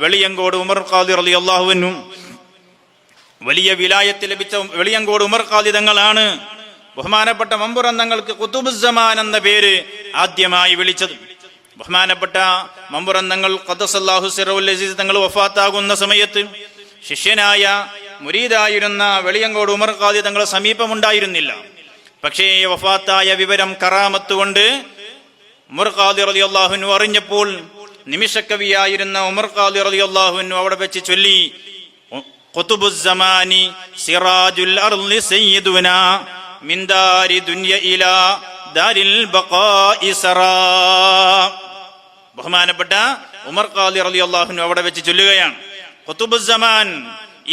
വെളിയങ്കോട് ഉമർ ഖാദി റളിയല്ലാഹു അൻഹു. വലിയ വിലായത്ത് ലഭിച്ച വെളിയങ്കോട് ഉമർ ഖാദി തങ്ങളാണ് ബഹുമാനപ്പെട്ട മമ്പുറന്തങ്ങൾക്ക് ഖുതുബുസ്സമാൻ എന്ന പേര് ആദ്യമായി വിളിച്ചത്. ബഹുമാനപ്പെട്ട മമ്പുറന്തങ്ങൾ ഖദ്ദസല്ലാഹു സിറഹുൽ അസീസ് തങ്ങൾ വഫാത്താകുന്ന സമയത്ത് ശിഷ്യനായ മുരീദായിരുന്ന വെളിയങ്കോട് ഉമർ ഖാദി തങ്ങളെ സമീപമുണ്ടായിരുന്നില്ല. പക്ഷേ വഫാത്തായ വിവരം കറാമത്ത് കൊണ്ട് ഉമർ ഖാദി റളിയല്ലാഹു അൻഹു അറിഞ്ഞപ്പോൾ നിമിഷക്കവിയായിരുന്ന ഉമർ ഖാദി റളിയല്ലാഹു അൻഹു അവിടെ വെച്ച് ചൊല്ലി, ഖുതുബുസ്സമാനി സിറാജുൽ അർളി സയ്യിദുനാ മിൻ ദാരി ദുനിയ ഇലാ ദാരിൽ ബഖാഇ സറാ. ബഹുമാനപ്പെട്ട ഉമർ ഖാദി റളിയല്ലാഹു അൻഹു അവിടെ വെച്ച് ചൊല്ലുകയാണ്, ഖുതുബുസ്സമാൻ,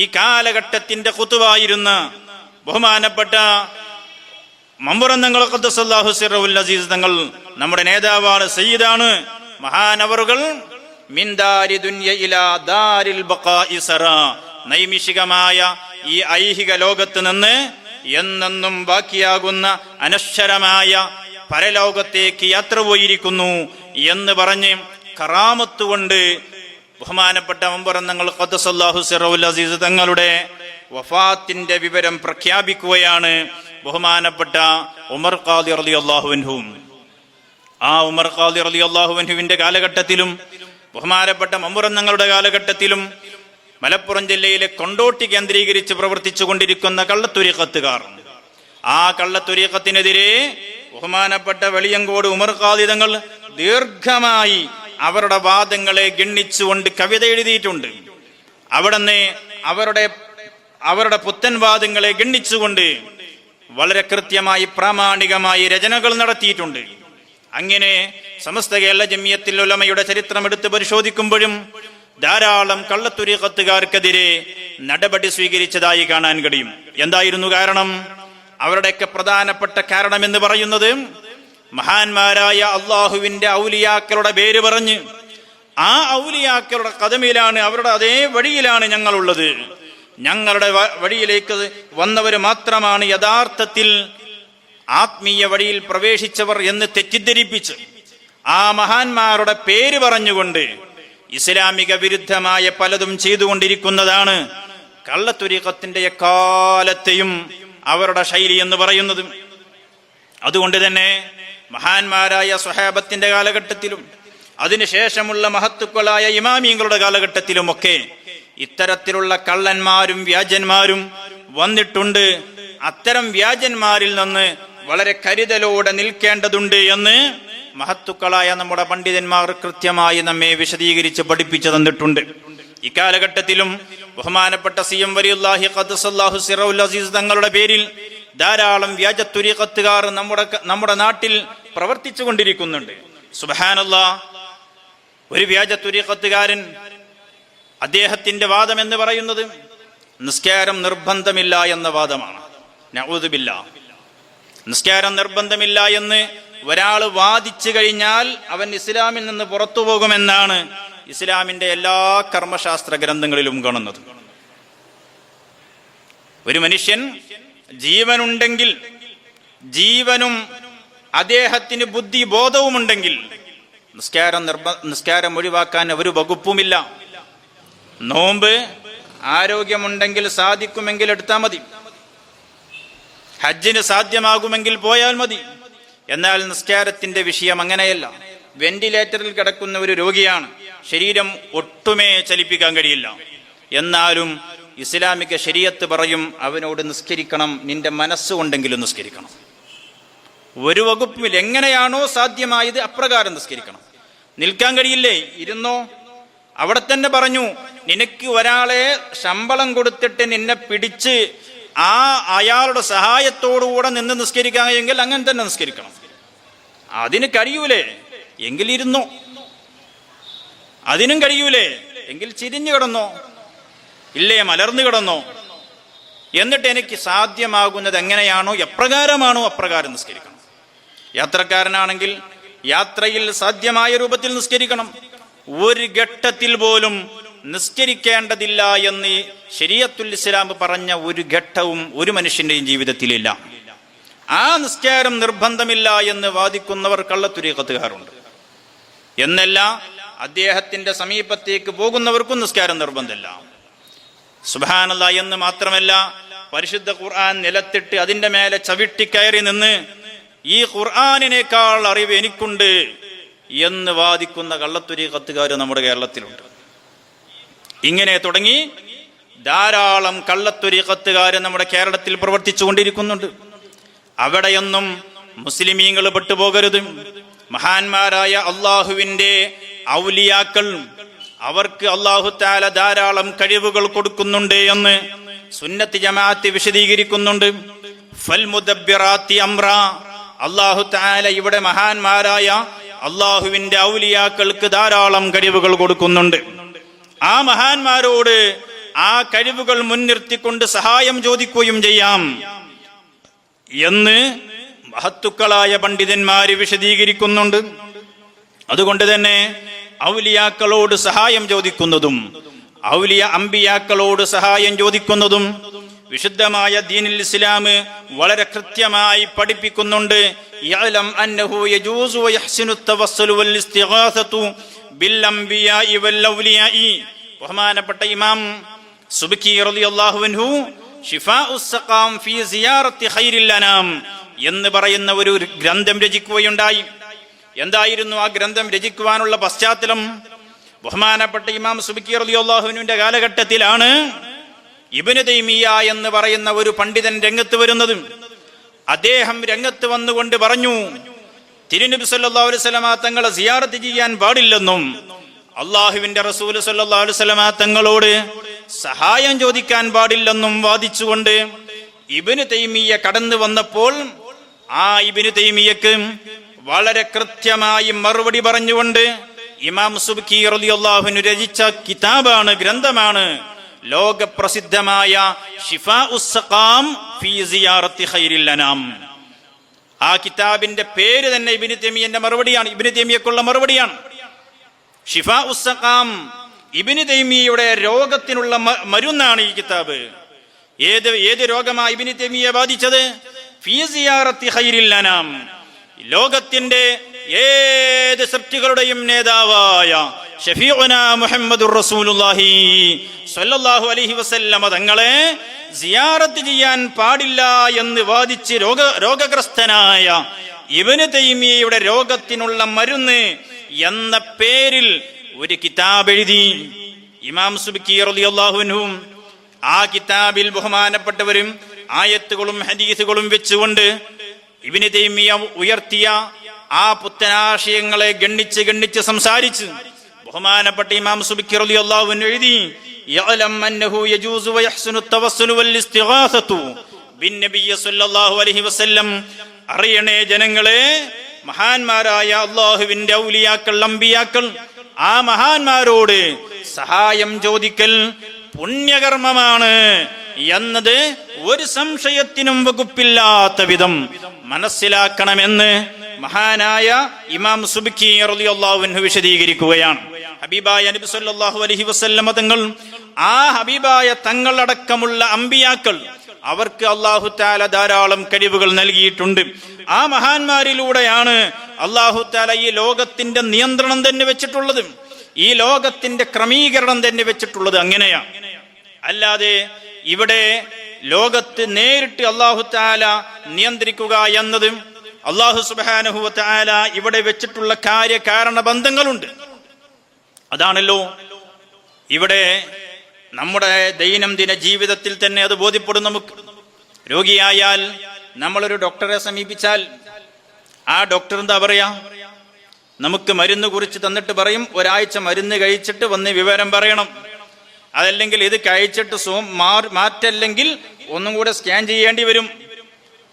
ഈ കാലഘട്ടത്തിന്റെ ഖുതുബായിരുന്ന ബഹുമാനപ്പെട്ട മമ്പുറന്തങ്ങൾ ഖദ്ദസല്ലാഹു സിറഹുൽ അസീസ് തങ്ങൾ നമ്മുടെ നേതാവാണ്, സയ്യിദാണ്, മഹാനവറുകൾ മിൻ ദാരി ദുനിയ ഇലാ ദാരിൽ ബഖാഇ സറാ, നൈമിഷികമായ ഈ ഐഹിക ലോകത്ത് നിന്ന് എന്നെന്നും ബാക്കിയാകുന്ന അനശ്വരമായ പരലോകത്തേക്ക് യാത്ര പോയിരിക്കുന്നു എന്ന് പറഞ്ഞ് കറാമത്ത് കൊണ്ട് ബഹുമാനപ്പെട്ട മമ്പുറന്തങ്ങൾ ഖദ്ദസല്ലാഹു സിറഹുൽ അസീസ് തങ്ങളുടെ വഫാത്തിന്റെ വിവരം പ്രഖ്യാപിക്കുകയാണ് ബഹുമാനപ്പെട്ട ഉമർ ഖാദി റളിയല്ലാഹു അൻഹു. ആ ഉമർ ഖാദി റളിയല്ലാഹു അൻഹുവിന്റെ കാലഘട്ടത്തിലും ബഹുമാനപ്പെട്ട മമ്പുറന്തങ്ങളുടെ കാലഘട്ടത്തിലും മലപ്പുറം ജില്ലയിലെ കൊണ്ടോട്ടി കേന്ദ്രീകരിച്ച് പ്രവർത്തിച്ചു കൊണ്ടിരിക്കുന്ന കള്ളത്വരീഖത്തുകാർ, ആ കള്ളത്വരീഖത്തിനെതിരെ ബഹുമാനപ്പെട്ട വെളിയങ്കോട് ഉമർ ഖാദി തങ്ങൾ ദീർഘമായി അവരുടെ വാദങ്ങളെ ഗണ്ണിച്ചുകൊണ്ട് കവിത എഴുതിയിട്ടുണ്ട്. അവിടുന്ന് അവരുടെ പുത്തൻ വാദങ്ങളെ ഗണ്ണിച്ചുകൊണ്ട് വളരെ കൃത്യമായി പ്രാമാണികമായി രചനകൾ നടത്തിയിട്ടുണ്ട്. അങ്ങനെ സമസ്ത കേരള ജമിയത്തുൽ ഉലമയുടെ ചരിത്രം എടുത്ത് പരിശോധിക്കുമ്പോഴും ധാരാളം കള്ളത്വരീഖത്തുകാർക്കെതിരെ നടപടി സ്വീകരിച്ചതായി കാണാൻ കഴിയും. എന്തായിരുന്നു കാരണം? അവരുടെയൊക്കെ പ്രധാനപ്പെട്ട കാരണം എന്ന് പറയുന്നത്, മഹാന്മാരായ അള്ളാഹുവിന്റെ ഔലിയാക്കളുടെ പേര് പറഞ്ഞ് ആ ഔലിയാക്കളുടെ കദമിലാണ്, അവരുടെ അതേ വഴിയിലാണ് ഞങ്ങളുള്ളത്, ഞങ്ങളുടെ വഴിയിലേക്ക് വന്നവർ മാത്രമാണ് യഥാർത്ഥത്തിൽ ആത്മീയ വഴിയിൽ പ്രവേശിച്ചവർ എന്ന് തെറ്റിദ്ധരിപ്പിച്ച് ആ മഹാന്മാരുടെ പേര് പറഞ്ഞുകൊണ്ട് ഇസ്ലാമിക വിരുദ്ധമായ പലതും ചെയ്തുകൊണ്ടിരിക്കുന്നതാണ് കള്ളത്വരീഖത്തിന്റെ എക്കാലത്തെയും അവരുടെ ശൈലി എന്ന് പറയുന്നത്. അതുകൊണ്ട് തന്നെ മഹാന്മാരായ സ്വഹാബത്തിന്റെ കാലഘട്ടത്തിലും അതിനുശേഷമുള്ള മഹത്തുക്കളായ ഇമാമിയങ്ങളുടെ കാലഘട്ടത്തിലുമൊക്കെ ഇത്തരത്തിലുള്ള കള്ളന്മാരും വ്യാജന്മാരും വന്നിട്ടുണ്ട്. അത്തരം വ്യാജന്മാരിൽ നിന്ന് വളരെ കരുതലോടെ നിൽക്കേണ്ടതുണ്ട് എന്ന് മഹത്തുക്കളായ നമ്മുടെ പണ്ഡിതന്മാർ കൃത്യമായി നമ്മെ വിശദീകരിച്ച് പഠിപ്പിച്ചു തന്നിട്ടുണ്ട്. ഇക്കാലഘട്ടത്തിലും ബഹുമാനപ്പെട്ട സിഎം വലിയുല്ലാഹി ഖദ്ദസല്ലാഹു സിറഉൽ അസീസ് തങ്ങളുടെ പേരിൽ ധാരാളം വ്യാജ തുരീഖത്തുകാർ നമ്മുടെ നാട്ടിൽ പ്രവർത്തിച്ചു കൊണ്ടിരിക്കുന്നുണ്ട്. സുബ്ഹാനല്ലാഹ്, ഒരു വ്യാജ തുരീഖത്തുകാരൻ അദ്ദേഹത്തിന്റെ വാദം എന്ന് പറയുന്നത് നിസ്കാരം നിർബന്ധമില്ല എന്ന വാദമാണ്. നഊദു ബില്ലാഹ്. നിസ്കാരം നിർബന്ധമില്ല എന്ന് ഒരാൾ വാദിച്ചു കഴിഞ്ഞാൽ അവൻ ഇസ്ലാമിൽ നിന്ന് പുറത്തു പോകുമെന്നാണ് ഇസ്ലാമിന്റെ എല്ലാ കർമ്മശാസ്ത്ര ഗ്രന്ഥങ്ങളിലും കാണുന്നത്. ഒരു മനുഷ്യൻ ജീവനുണ്ടെങ്കിൽ, ജീവനും അദ്ദേഹത്തിന് ബുദ്ധി ബോധവുമുണ്ടെങ്കിൽ നിസ്കാരം ഒഴിവാക്കാൻ ഒരു വകുപ്പുമില്ല. നോമ്പ് ആരോഗ്യമുണ്ടെങ്കിൽ സാധിക്കുമെങ്കിൽ എടുത്താൽ മതി, ഹജ്ജിന് സാധ്യമാകുമെങ്കിൽ പോയാൽ മതി. എന്നാൽ നിസ്കാരത്തിന്റെ വിഷയം അങ്ങനെയല്ല. വെന്റിലേറ്ററിൽ കിടക്കുന്ന ഒരു രോഗിയാണ്, ശരീരം ഒട്ടുമേ ചലിപ്പിക്കാൻ കഴിയില്ല. എന്നാലും ഇസ്ലാമിക ശരീഅത്ത് പറയും അവനോട് നിസ്കരിക്കണം, നിന്റെ മനസ്സുകൊണ്ടെങ്കിലും നിസ്കരിക്കണം. ഒരു വകുപ്പിൽ എങ്ങനെയാണോ സാധ്യമായത് അപ്രകാരം നിസ്കരിക്കണം. നിൽക്കാൻ കഴിയില്ലേ, ഇരുന്നോ. അവിടെ തന്നെ പറഞ്ഞു, നിനക്ക് ഒരാളെ ശമ്പളം കൊടുത്തിട്ട് നിന്നെ പിടിച്ച് അയാളുടെ സഹായത്തോടുകൂടെ നിന്ന് നിസ്കരിക്കാൻ കഴിയുമെങ്കിൽ അങ്ങനെ തന്നെ നിസ്കരിക്കണം. അതിന് കഴിയൂലേ എങ്കിൽ ഇരുന്നോ. അതിനും കഴിയൂലേ എങ്കിൽ ചിരിഞ്ഞു കിടന്നോ, ഇല്ലേ മലർന്നു കിടന്നോ. എന്നിട്ട് എനിക്ക് സാധ്യമാകുന്നത് എങ്ങനെയാണോ എപ്രകാരമാണോ അപ്രകാരം നിസ്കരിക്കണം. യാത്രക്കാരനാണെങ്കിൽ യാത്രയിൽ സാധ്യമായ രൂപത്തിൽ നിസ്കരിക്കണം. ഒരു ഘട്ടത്തിൽ പോലും നിസ്കരിക്കേണ്ടതില്ല എന്ന് ശരീഅത്തുൽ ഇസ്ലാം പറഞ്ഞ ഒരു ഘട്ടവും ഒരു മനുഷ്യന്റെയും ജീവിതത്തിലില്ല. ആ നിസ്കാരം നിർബന്ധമില്ല എന്ന് വാദിക്കുന്നവർ കള്ളത്തുരീഖത്തുകാരുണ്ട്. എന്നല്ല, അദ്ദേഹത്തിന്റെ സമീപത്തേക്ക് പോകുന്നവർക്കും നിസ്കാരം നിർബന്ധമില്ല. സുബ്ഹാനല്ലാഹ് എന്ന് മാത്രമല്ല, പരിശുദ്ധ ഖുർആൻ നിലത്തിട്ട് അതിന്റെ മേലെ ചവിട്ടിക്കയറി നിന്ന് ഈ ഖുർആനിനേക്കാൾ അറിവ് എനിക്കുണ്ട് എന്ന് വാദിക്കുന്ന കള്ളത്തുരീഖത്തുകാർ നമ്മുടെ കേരളത്തിലുണ്ട്. ഇങ്ങനെ തുടങ്ങി ധാരാളം കള്ളത്തുരീഖത്തുകാർ നമ്മുടെ കേരളത്തിൽ പ്രവർത്തിച്ചു കൊണ്ടിരിക്കുന്നുണ്ട്. അവിടെയൊന്നും മുസ്ലിമീങ്ങൾ പെട്ടുപോകരുത്. മഹാന്മാരായ അള്ളാഹുവിന്റെ ഔലിയാക്കൾ, അവർക്ക് അള്ളാഹു തആല ധാരാളം കഴിവുകൾ കൊടുക്കുന്നുണ്ട് എന്ന് സുന്നത്ത് ജമാഅത്ത് വിശദീകരിക്കുന്നുണ്ട്. ഫൽ മുദബ്ബിറാത്തി അംറ, അള്ളാഹു തആല ഇവിടെ മഹാന്മാരായ അള്ളാഹുവിന്റെ ഔലിയാക്കൾക്ക് ധാരാളം കഴിവുകൾ കൊടുക്കുന്നുണ്ട്. ആ മഹാന്മാരോട് ആ കഴിവുകൾ മുൻനിർത്തിക്കൊണ്ട് സഹായം ചോദിക്കുകയും ചെയ്യാം എന്ന് മഹത്തുക്കളായ പണ്ഡിതന്മാര് വിശദീകരിക്കുന്നുണ്ട്. അതുകൊണ്ട് തന്നെ ഔലിയാക്കളോട് സഹായം ചോദിക്കുന്നതും അമ്പിയാക്കളോട് സഹായം ചോദിക്കുന്നതും വിശുദ്ധമായ ദീനുൽ ഇസ്ലാം വളരെ കൃത്യമായി പഠിപ്പിക്കുന്നുണ്ട്. യഅലം അന്നഹു യജൂസു വയഹ്സിനു തവസ്സുലു വൽ ഇസ്തിഗാസതു ബിൽ അംബിയാഇ വൽ ഔലിയാഇ. ബഹുമാനപ്പെട്ട ഇമാം സുബ്കി റളിയല്ലാഹു അൻഹു ശിഫാഉസ് സഖാം ഫീ സിയാറത്തി ഖൈറിൽ അനാം എന്ന് പറയുന്ന ഒരു ഗ്രന്ഥം രചിക്കുകയുണ്ടായി. എന്തായിരുന്നു ആ ഗ്രന്ഥം രചിക്കുവാനുള്ള പശ്ചാത്തലം? ബഹുമാനപ്പെട്ട ഇമാം സുബ്കി റളിയല്ലാഹു അൻഹുവിന്റെ കാലഘട്ടത്തിലാണ് ഇബ്നു തൈമിയ്യ എന്ന് പറയുന്ന ഒരു പണ്ഡിതൻ രംഗത്ത് വരുന്നത്. അദ്ദേഹം രംഗത്ത് വന്നുകൊണ്ട് പറഞ്ഞു, തിരുനബി സല്ലല്ലാഹു അലൈഹി വസല്ലമ തങ്ങളെ സിയാറത്ത് ചെയ്യാൻ പാടില്ലെന്നും അള്ളാഹുവിന്റെ റസൂൽ സല്ലല്ലാഹു അലൈഹി വസല്ലമ തങ്ങളോട് സഹായം ചോദിക്കാൻ പാടില്ലെന്നും വാദിച്ചുകൊണ്ട് ഇബ്നു തൈമിയ്യ കടന്നു വന്നപ്പോൾ ആ ഇബ്നു തൈമിയ്യക്ക് വളരെ കൃത്യമായി മറുപടി പറഞ്ഞുകൊണ്ട് ഇമാം സുബ്കി റളിയല്ലാഹു അൻഹു രചിച്ച കിതാബാണ്, ഗ്രന്ഥമാണ് ലോകപ്രസിദ്ധമായ ശിഫാഉസ് സഖാം ഫീ സിയാറത്തി ഖൈറിൽ അനാം. ആ കിതാബിന്റെ പേര് തന്നെ ഇബ്നു തൈമിയ്യന്റെ മറുപടിയാണ്, ഇബ്നു തൈമിയ്യക്കുള്ള മറുപടിയാണ്. ശിഫാഉസ് സഖാം ഇബ്നു തൈമിയ്യയുടെ രോഗത്തിനുള്ള മരുന്നാണ് ഈ കിതാബ്. ഏത് രോഗമാണ് ഇബ്നു തൈമിയ്യ ബാധിച്ചത്? ഫീ സിയാറത്തി ഖൈറിൽ അനാം. ലോകത്തിന്റെ ഏത് സൃഷ്ടികളുടെയും നേതാവായ ഷഫീഉനാ മുഹമ്മദുർ റസൂലുള്ളാഹി സ്വല്ലല്ലാഹു അലൈഹി വസല്ലമ തങ്ങളെ സിയാറത്ത് ചെയ്യാൻ പാടില്ല എന്ന് വാദിച്ച് രോഗഗ്രസ്തനായ ഇബ്നു തൈമിയ്യയുടെ രോഗത്തിനുള്ള മരുന്ന് എന്ന പേരിൽ ഒരു കിതാബ് എഴുതി ഇമാം സുബ്കി റളിയല്ലാഹു അൻഹു. ആ കിതാബിൽ ബഹുമാനപ്പെട്ടവരും ആയത്തുകളും ഹദീസുകളും വെച്ചുകൊണ്ട് ഇബ്നു തൈമിയ്യ ഉയർത്തിയ ആ പുത്തനാശയങ്ങളെ ഗണ്ണിച്ച് സംസാരിച്ച് ബഹുമാനപ്പെട്ട ഇമാം സുബ്കി റളിയല്ലാഹു അൻഹു എഴുതി, യഅലം അന്നഹു യജൂസു വയഹ്സുനു തവസ്സുലു വൽ ഇസ്തിഗാസതു ബിന്നബിയ്യി സ്വല്ലല്ലാഹു അലൈഹി വസല്ലം. അറിയണേ ജനങ്ങളെ, മഹാന്മാരായ അല്ലാഹുവിന്റെ ഔലിയാക്കൾ, അമ്പിയാക്കൾ, ആ മഹാന്മാരോട് സഹായം ചോദിക്കൽ പുണ്യകർമ്മമാണ് എന്നത് ഒരു സംശയത്തിനും വകുപ്പില്ലാത്ത വിധം മനസ്സിലാക്കണമെന്ന് മഹാനായ ഇമാം സുബ്കി റളിയല്ലാഹു അൻഹു വിശദീകരിക്കുകയാണ്. ഹബീബായ നബി സല്ലല്ലാഹു അലൈഹി വസല്ലമ തങ്ങൾ, ആ ഹബീബായ തങ്ങളടക്കമുള്ള അമ്പിയാക്കൾ, അവർക്ക് അല്ലാഹു തആല ധാരാളം കഴിവുകൾ നൽകിയിട്ടുണ്ട്. ആ മഹാന്മാരിലൂടെയാണ് അല്ലാഹു തആല ഈ ലോകത്തിന്റെ നിയന്ത്രണം തന്നെ വെച്ചിട്ടുള്ളത്, ഈ ലോകത്തിന്റെ ക്രമീകരണം തന്നെ വെച്ചിട്ടുള്ളത്. അങ്ങനെയാ, അല്ലാതെ ഇവിടെ ലോകത്ത് നേരിട്ട് അല്ലാഹു തആല നിയന്ത്രിക്കുക എന്നത്, അല്ലാഹു സുബ്ഹാനഹു വ തആല ഇവിടെ വെച്ചിട്ടുള്ള കാര്യകാരണ ബന്ധങ്ങളുണ്ട്. അതാണല്ലോ ഇവിടെ നമ്മുടെ ദൈനംദിന ജീവിതത്തിൽ തന്നെ അത് ബോധ്യപ്പെടും. നമുക്ക് രോഗിയായാൽ നമ്മളൊരു ഡോക്ടറെ സമീപിച്ചാൽ ആ ഡോക്ടർ എന്താ പറയാ, നമുക്ക് മരുന്ന് കുറിച്ച് തന്നിട്ട് പറയും, ഒരാഴ്ച മരുന്ന് കഴിച്ചിട്ട് വന്ന് വിവരം പറയണം. അതല്ലെങ്കിൽ ഇത് കഴിച്ചിട്ട് മാറ്റല്ലെങ്കിൽ ഒന്നും കൂടെ സ്കാൻ ചെയ്യേണ്ടി വരും,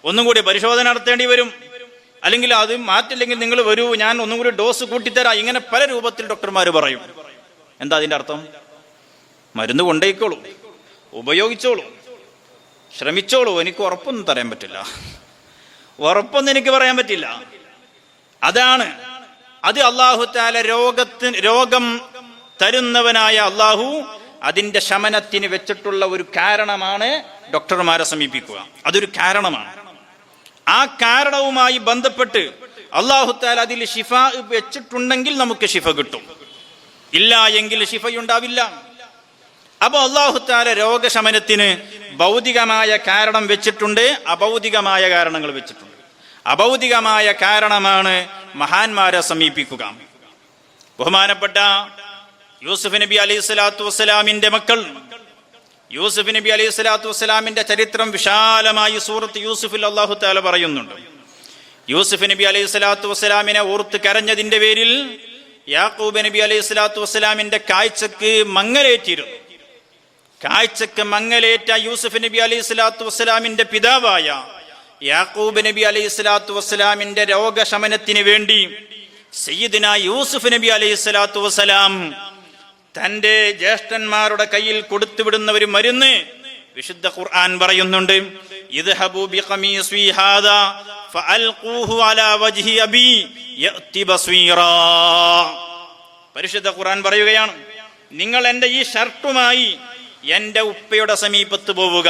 ഒന്നും കൂടി പരിശോധന നടത്തേണ്ടി വരും, അല്ലെങ്കിൽ അത് മാറ്റില്ലെങ്കിൽ നിങ്ങൾ വരൂ, ഞാൻ ഒന്നും കൂടി ഡോസ് കൂട്ടിത്തരാം. ഇങ്ങനെ പല രൂപത്തിൽ ഡോക്ടർമാർ പറയും. എന്താ അതിന്റെ അർത്ഥം? മരുന്ന് കൊണ്ടേക്കോളൂ, ഉപയോഗിച്ചോളൂ, ശ്രമിച്ചോളൂ, എനിക്ക് ഉറപ്പൊന്നും തരാൻ പറ്റില്ല, ഉറപ്പൊന്നും എനിക്ക് പറയാൻ പറ്റില്ല. അതാണ് അത്. അല്ലാഹു തആല രോഗം തരുന്നവനായ അല്ലാഹു അതിന്റെ ശമനത്തിന് വെച്ചിട്ടുള്ള ഒരു കാരണമാണ് ഡോക്ടർമാരെ സമീപിക്കുക. അതൊരു കാരണമാണ്. ആ കാരണവുമായി ബന്ധപ്പെട്ട് അല്ലാഹു തആല അതിൽ ശിഫ വെച്ചിട്ടുണ്ടെങ്കിൽ നമുക്ക് ശിഫ കിട്ടും, ഇല്ല എങ്കിൽ ശിഫയുണ്ടാവില്ല. അപ്പൊ അല്ലാഹു തആല രോഗശമനത്തിന് ഭൗതികമായ കാരണം വെച്ചിട്ടുണ്ട്, അഭൗതികമായ കാരണങ്ങൾ വെച്ചിട്ടുണ്ട്. അഭൗതികമായ കാരണമാണ് മഹാന്മാരെ സമീപിക്കുക. ബഹുമാനപ്പെട്ട യൂസുഫ് നബി അലൈഹി സ്വലാത്തു വസ്സലാമിന്റെ മക്കൾ, യൂസുഫ് നബി അലൈഹി സ്വലാത്തു വസ്സലാമിന്റെ ചരിത്രം വിശാലമായി സൂറത്ത് യൂസുഫിൽ അല്ലാഹു തആല പറയുന്നുണ്ട്. യൂസുഫ് നബി അലൈഹി സ്വലാത്തു വസ്സലാമിനെ ഓർത്ത് കരഞ്ഞതിന്റെ പേരിൽ യാക്കൂബ് നബി അലൈഹി സ്വലാത്തു വസ്സലാമിന്റെ കാഴ്ചക്ക് മങ്ങലേറ്റിരുന്നു. കാഴ്ചക്ക് മങ്ങലേറ്റ യൂസുഫ് നബി അലൈഹി സ്വലാത്തു വസ്സലാമിന്റെ പിതാവായ യാക്കൂബ് നബി അലൈഹി സ്വലാത്തു വസ്സലാമിന്റെ രോഗശമനത്തിന് വേണ്ടി സയ്യിദിന യൂസുഫ് നബി അലൈഹി സ്വലാത്തു വസ്സലാം തന്റെ ജ്യേഷ്ഠന്മാരുടെ കയ്യിൽ കൊടുത്തുവിടുന്ന ഒരു മരുന്ന് വിശുദ്ധ ഖുർആൻ പറയുന്നുണ്ട്. ഇദ്ഹബൂ ബിഖമീസി ഹാദാ ഫഅൽഖൂഹു അലാ വജ്ഹി അബീ യഅതി ബസ്വീറാ. പരിശുദ്ധ ഖുർആൻ പറയുകയാണ്, നിങ്ങൾ എന്റെ ഈ ഷർട്ടുമായി എന്റെ ഉപ്പയുടെ സമീപത്ത് പോവുക,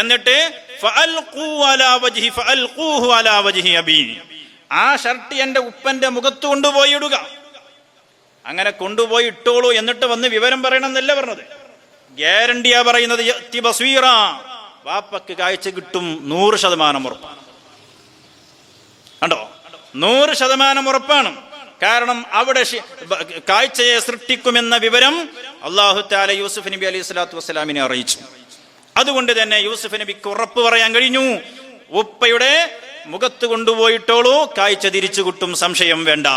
എന്നിട്ട് ഫഅൽഖൂഹു അലാ വജ്ഹി അബീ, ആ ഷർട്ട് എന്റെ ഉപ്പന്റെ മുഖത്ത് കൊണ്ടുപോയി ഇടുക. അങ്ങനെ കൊണ്ടുപോയി ഇട്ടോളൂ, എന്നിട്ട് വന്ന് വിവരം പറയണം എന്നല്ല പറഞ്ഞത്, ഗ്യാരണ്ടിയാ പറയുന്നത്. യഅതി ബസ്വീറാ, വാപ്പക്ക് കാഴ്ച കിട്ടും, 100% ഉറപ്പാണ്. കണ്ടോ, 100% ഉറപ്പാണ്. കാരണം അവിടെ കാഴ്ചയെ സൃഷ്ടിക്കുമെന്ന വിവരം അല്ലാഹു തആല യൂസുഫ് നബി അലൈഹി സ്വലാത്തു വസ്സലാമിനെ അറിയിച്ചു. അതുകൊണ്ട് തന്നെ യൂസുഫ് നബിക്ക് ഉറപ്പ് പറയാൻ കഴിഞ്ഞു, ഉപ്പയുടെ മുഖത്ത് കൊണ്ടുപോയിട്ടോളൂ, കാഴ്ച തിരിച്ചു കിട്ടും, സംശയം വേണ്ട.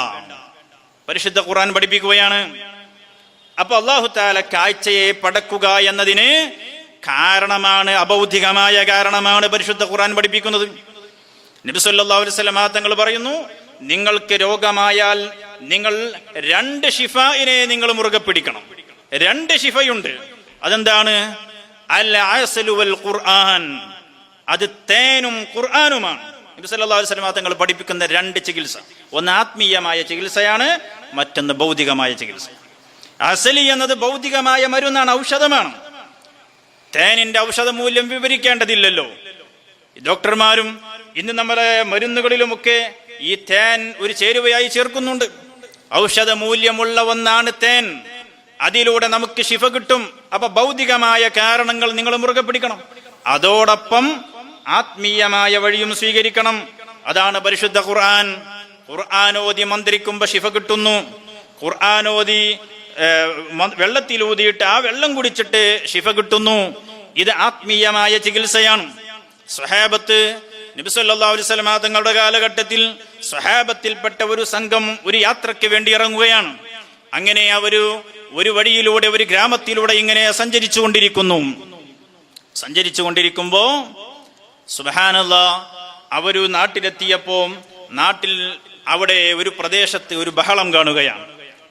പരിശുദ്ധ ഖുർആൻ പഠിപ്പിക്കുകയാണ്. അപ്പൊ അല്ലാഹു തആല കാഴ്ചയെ പടക്കുക എന്നതിന് കാരണമാണ്, അഭൗതികമായ കാരണമാണ് പരിശുദ്ധ ഖുർആൻ പഠിപ്പിക്കുന്നത്. നബി സല്ലല്ലാഹു അലൈഹി വസല്ലം തങ്ങൾ പറയുന്നു, നിങ്ങൾക്ക് രോഗമായാൽ നിങ്ങൾ 2 ഷിഫായിനെ നിങ്ങൾ മുറുകെ പിടിക്കണം. 2 ഷിഫയുണ്ട്. അതെന്താണ്? അൽ അസ്ലു വൽ ഖുർആൻ, അത് തേനും ഖുർആനുമാണ്. നബി സല്ലല്ലാഹു അലൈഹി വസല്ലം തങ്ങൾ പഠിപ്പിക്കുന്ന 2 ചികിത്സ, ഒന്ന് ആത്മീയമായ ചികിത്സയാണ്, മറ്റൊന്ന് ഭൗതികമായ ചികിത്സ. അസലി എന്നത് ഭൗതികമായ മരുന്നാണ്, ഔഷധമാണ്. തേനിന്റെ ഔഷധ മൂല്യം വിവരിക്കേണ്ടതില്ലല്ലോ. ഡോക്ടർമാരും ഇന്ന് നമ്മുടെ മരുന്നുകളിലുമൊക്കെ ഈ തേൻ ഒരു ചേരുവയായി ചേർക്കുന്നുണ്ട്. ഔഷധ മൂല്യമുള്ള ഒന്നാണ് തേൻ. അതിലൂടെ നമുക്ക് ശിഫ കിട്ടും. അപ്പൊ ഭൗതികമായ കാരണങ്ങൾ നിങ്ങൾ മുറുകെ പിടിക്കണം, അതോടൊപ്പം ആത്മീയമായ വഴിയും സ്വീകരിക്കണം. അതാണ് പരിശുദ്ധ ഖുർആൻ. ഖുർആനോദി മന്ത്രിക്കുമ്പോ ശിഫ കിട്ടുന്നു. ഖുർആനോദി വെള്ളത്തിലൂതിയിട്ട് ആ വെള്ളം കുടിച്ചിട്ട് ശിഫ കിട്ടുന്നു. ഇത് ആത്മീയമായ ചികിത്സയാണ്. സ്വഹാബത്ത് നബി സല്ലല്ലാഹു അലൈഹി വസല്ലം തങ്ങളുടെ കാലഘട്ടത്തിൽ സ്വഹാബത്തിൽപ്പെട്ട ഒരു സംഘം ഒരു യാത്രയ്ക്ക് വേണ്ടി ഇറങ്ങുകയാണ്. അങ്ങനെ ഒരു വഴിയിലൂടെ ഒരു ഗ്രാമത്തിലൂടെ ഇങ്ങനെ സഞ്ചരിച്ചുകൊണ്ടിരിക്കുമ്പോ സുബ്ഹാനല്ലാഹ് അവര് നാട്ടിലെത്തിയപ്പോ നാട്ടിൽ അവിടെ ഒരു പ്രദേശത്ത് ഒരു ബഹളം കാണുകയാണ്.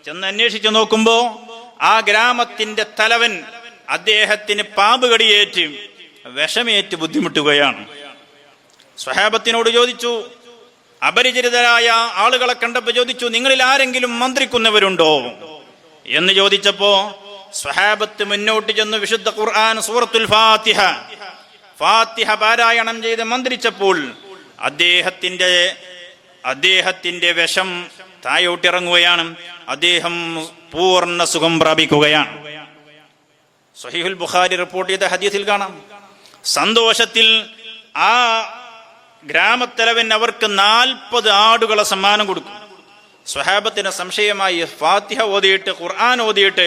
ചെന്ന് അന്വേഷിച്ചു നോക്കുമ്പോ ആ ഗ്രാമത്തിന്റെ തലവൻ അദ്ദേഹത്തിന് പാമ്പ് കടിയേറ്റ് വിഷമേറ്റ് ബുദ്ധിമുട്ടുകയാണ്. സ്വഹാബത്തിനോട് ചോദിച്ചു, അപരിചിതരായ ആളുകളെ കണ്ടപ്പോ ചോദിച്ചു, നിങ്ങളിൽ ആരെങ്കിലും മന്ത്രിക്കുന്നവരുണ്ടോ എന്ന് ചോദിച്ചപ്പോ സ്വഹാബത്ത് മുന്നോട്ട് ചെന്ന് വിശുദ്ധ ഖുർആൻ സൂറത്തുൽ ഫാത്തിഹ പാരായണം ചെയ്ത് മന്ത്രിച്ചപ്പോൾ അദ്ദേഹത്തിന്റെ വിഷം തായോട്ടിറങ്ങുകയാണ്. അദ്ദേഹം പൂർണ്ണ സുഖം പ്രാപിക്കുകയാണ്. സ്വഹീഹുൽ ബുഖാരി റിപ്പോർട്ട് ചെയ്ത ഹദീസിൽ കാണാം. സന്തോഷത്തിൽ ആ ഗ്രാമത്തലവൻ അവർക്ക് 40 ആടുകളെ സമ്മാനം കൊടുക്കും. സ്വഹാബത്തിന് സംശയമായി, ഫാത്തിഹ ഓതിയിട്ട് ഖുർആൻ ഓതിയിട്ട്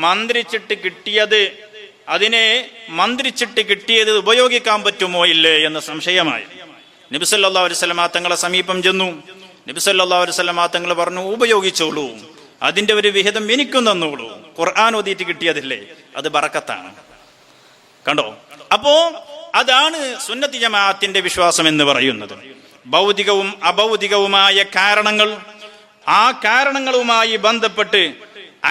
മന്ത്രിച്ചിട്ട് കിട്ടിയത് ഉപയോഗിക്കാൻ പറ്റുമോ ഇല്ലേ എന്ന് സംശയമായി. നബി സല്ലല്ലാഹു അലൈഹി വസല്ലം തങ്ങളെ സമീപം ചെന്നു. നബി സല്ലല്ലാഹു അലൈഹി വസല്ലം തങ്ങൾ പറഞ്ഞു, ഉപയോഗിച്ചോളൂ, അതിന്റെ ഒരു വിഹിതം എനിക്കും തന്നോളൂ. ഖുർആൻ ഓതിയിട്ട് കിട്ടിയതില്ലേ, അത് ബറക്കത്താണ്. കണ്ടോ? അപ്പോ അതാണ് സുന്നത്തി ജമാഅത്തിന്റെ വിശ്വാസം എന്ന് പറയുന്നത്. ഭൗതികവും അഭൗതികവുമായ കാരണങ്ങൾ, ആ കാരണങ്ങളുമായി ബന്ധപ്പെട്ട്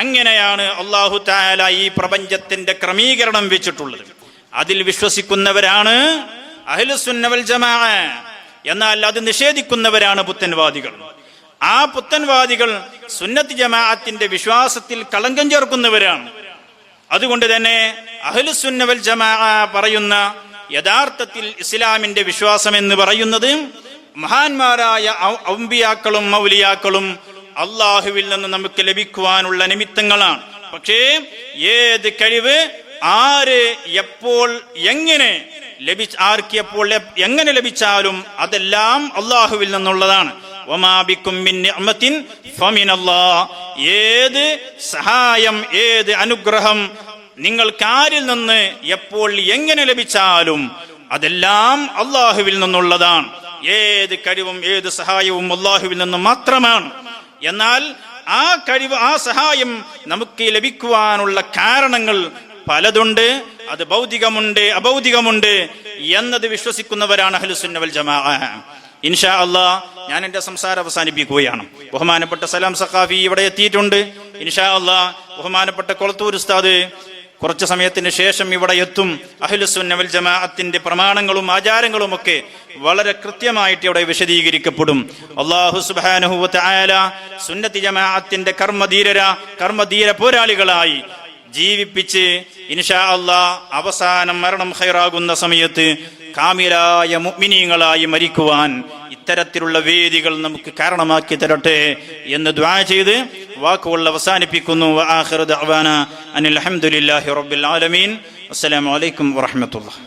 അങ്ങനെയാണ് അല്ലാഹു തആല ഈ പ്രപഞ്ചത്തിന്റെ ക്രമീകരണം വെച്ചിട്ടുള്ളത്. അതിൽ വിശ്വസിക്കുന്നവരാണ് അഹ്ലുസുന്ന വൽ ജമാഅ. എന്നാൽ അത് നിഷേധിക്കുന്നവരാണ് പുത്തൻവാദികൾ. ആ പുത്തൻവാദികൾ സുന്നത്തി ജമാഅത്തിന്റെ വിശ്വാസത്തിൽ കളങ്കം ചേർക്കുന്നവരാണ്. അതുകൊണ്ട് തന്നെ അഹ്ലുസുന്ന വൽ ജമാഅ പറയുന്ന യഥാർത്ഥത്തിൽ ഇസ്ലാമിന്റെ വിശ്വാസം എന്ന് പറയുന്നത് മഹാന്മാരായ ഔലിയാക്കളും മൗലിയാക്കളും അള്ളാഹുവിൽ നിന്ന് നമുക്ക് ലഭിക്കുവാനുള്ള നിമിത്തങ്ങളാണ്. പക്ഷേ ഏത് കഴിവ് ആര് എപ്പോൾ എങ്ങനെ എങ്ങനെ ലഭിച്ചാലും അതെല്ലാം അള്ളാഹുവിൽ നിന്നുള്ളതാണ്. വമാ ബികും മിൻ നിഅമത്തിൻ ഫമിനല്ലാഹ്. ഏത് സഹായം, ഏത് അനുഗ്രഹം നിങ്ങൾക്ക് ആരിൽ നിന്ന് എപ്പോൾ എങ്ങനെ ലഭിച്ചാലും അതെല്ലാം അള്ളാഹുവിൽ നിന്നുള്ളതാണ്. ഏത് കഴിവും ഏത് സഹായവും അള്ളാഹുവിൽ നിന്ന് മാത്രമാണ്. എന്നാൽ ആ കഴിവ്, ആ സഹായം നമുക്ക് ലഭിക്കുവാനുള്ള കാരണങ്ങൾ പലതുണ്ട്. അത് ഭൗതികമുണ്ട്, അഭൗതികമുണ്ട് എന്നത് വിശ്വസിക്കുന്നവരാണ് അഹ്ലുസുന്ന വൽ ജമാഅ. ഇൻഷാ അല്ലാഹ് ഞാൻ എന്റെ സംസാരം അവസാനിപ്പിക്കുകയാണ്. ബഹുമാനപ്പെട്ട സലാം സഖാഫി ഇവിടെ എത്തിയിട്ടുണ്ട്. ഇൻഷാ അല്ലാഹ് ബഹുമാനപ്പെട്ട കൊളത്തൂർ ഉസ്താദ് കുറച്ചു സമയത്തിന് ശേഷം ഇവിടെ എത്തും. അഹ്ലുസുന്ന വൽ ജമാഅത്തിന്റെ പ്രമാണങ്ങളും ആചാരങ്ങളും ഒക്കെ വളരെ കൃത്യമായിട്ട് ഇവിടെ വിശദീകരിക്കപ്പെടും. അല്ലാഹു സുബ്ഹാനഹു വ തആല സുന്നത്തി ജമാഅത്തിന്റെ കർമ്മധീര പോരാളികളായി ജീവിപ്പിച്ച് ഇൻഷാ അല്ലാഹ് അവസാനം മരണം ഖൈറാകുന്ന സമയത്ത് കാമിലായ മുഅ്മിനീങ്ങളായി മരിക്കുവാൻ ഇത്തരത്തിലുള്ള വേദികൾ നമുക്ക് കാരണമാക്കി തരട്ടെ എന്ന് ദുആ ചെയ്ത് വാക്കുകൾ അവസാനിപ്പിക്കുന്നു. വആഖിറു ദഅ്വാനാ അനിൽ ഹംദുലില്ലാഹി റബ്ബിൽ ആലമീൻ. അസ്സലാമു അലൈക്കും വറഹ്മത്തുള്ളാഹി.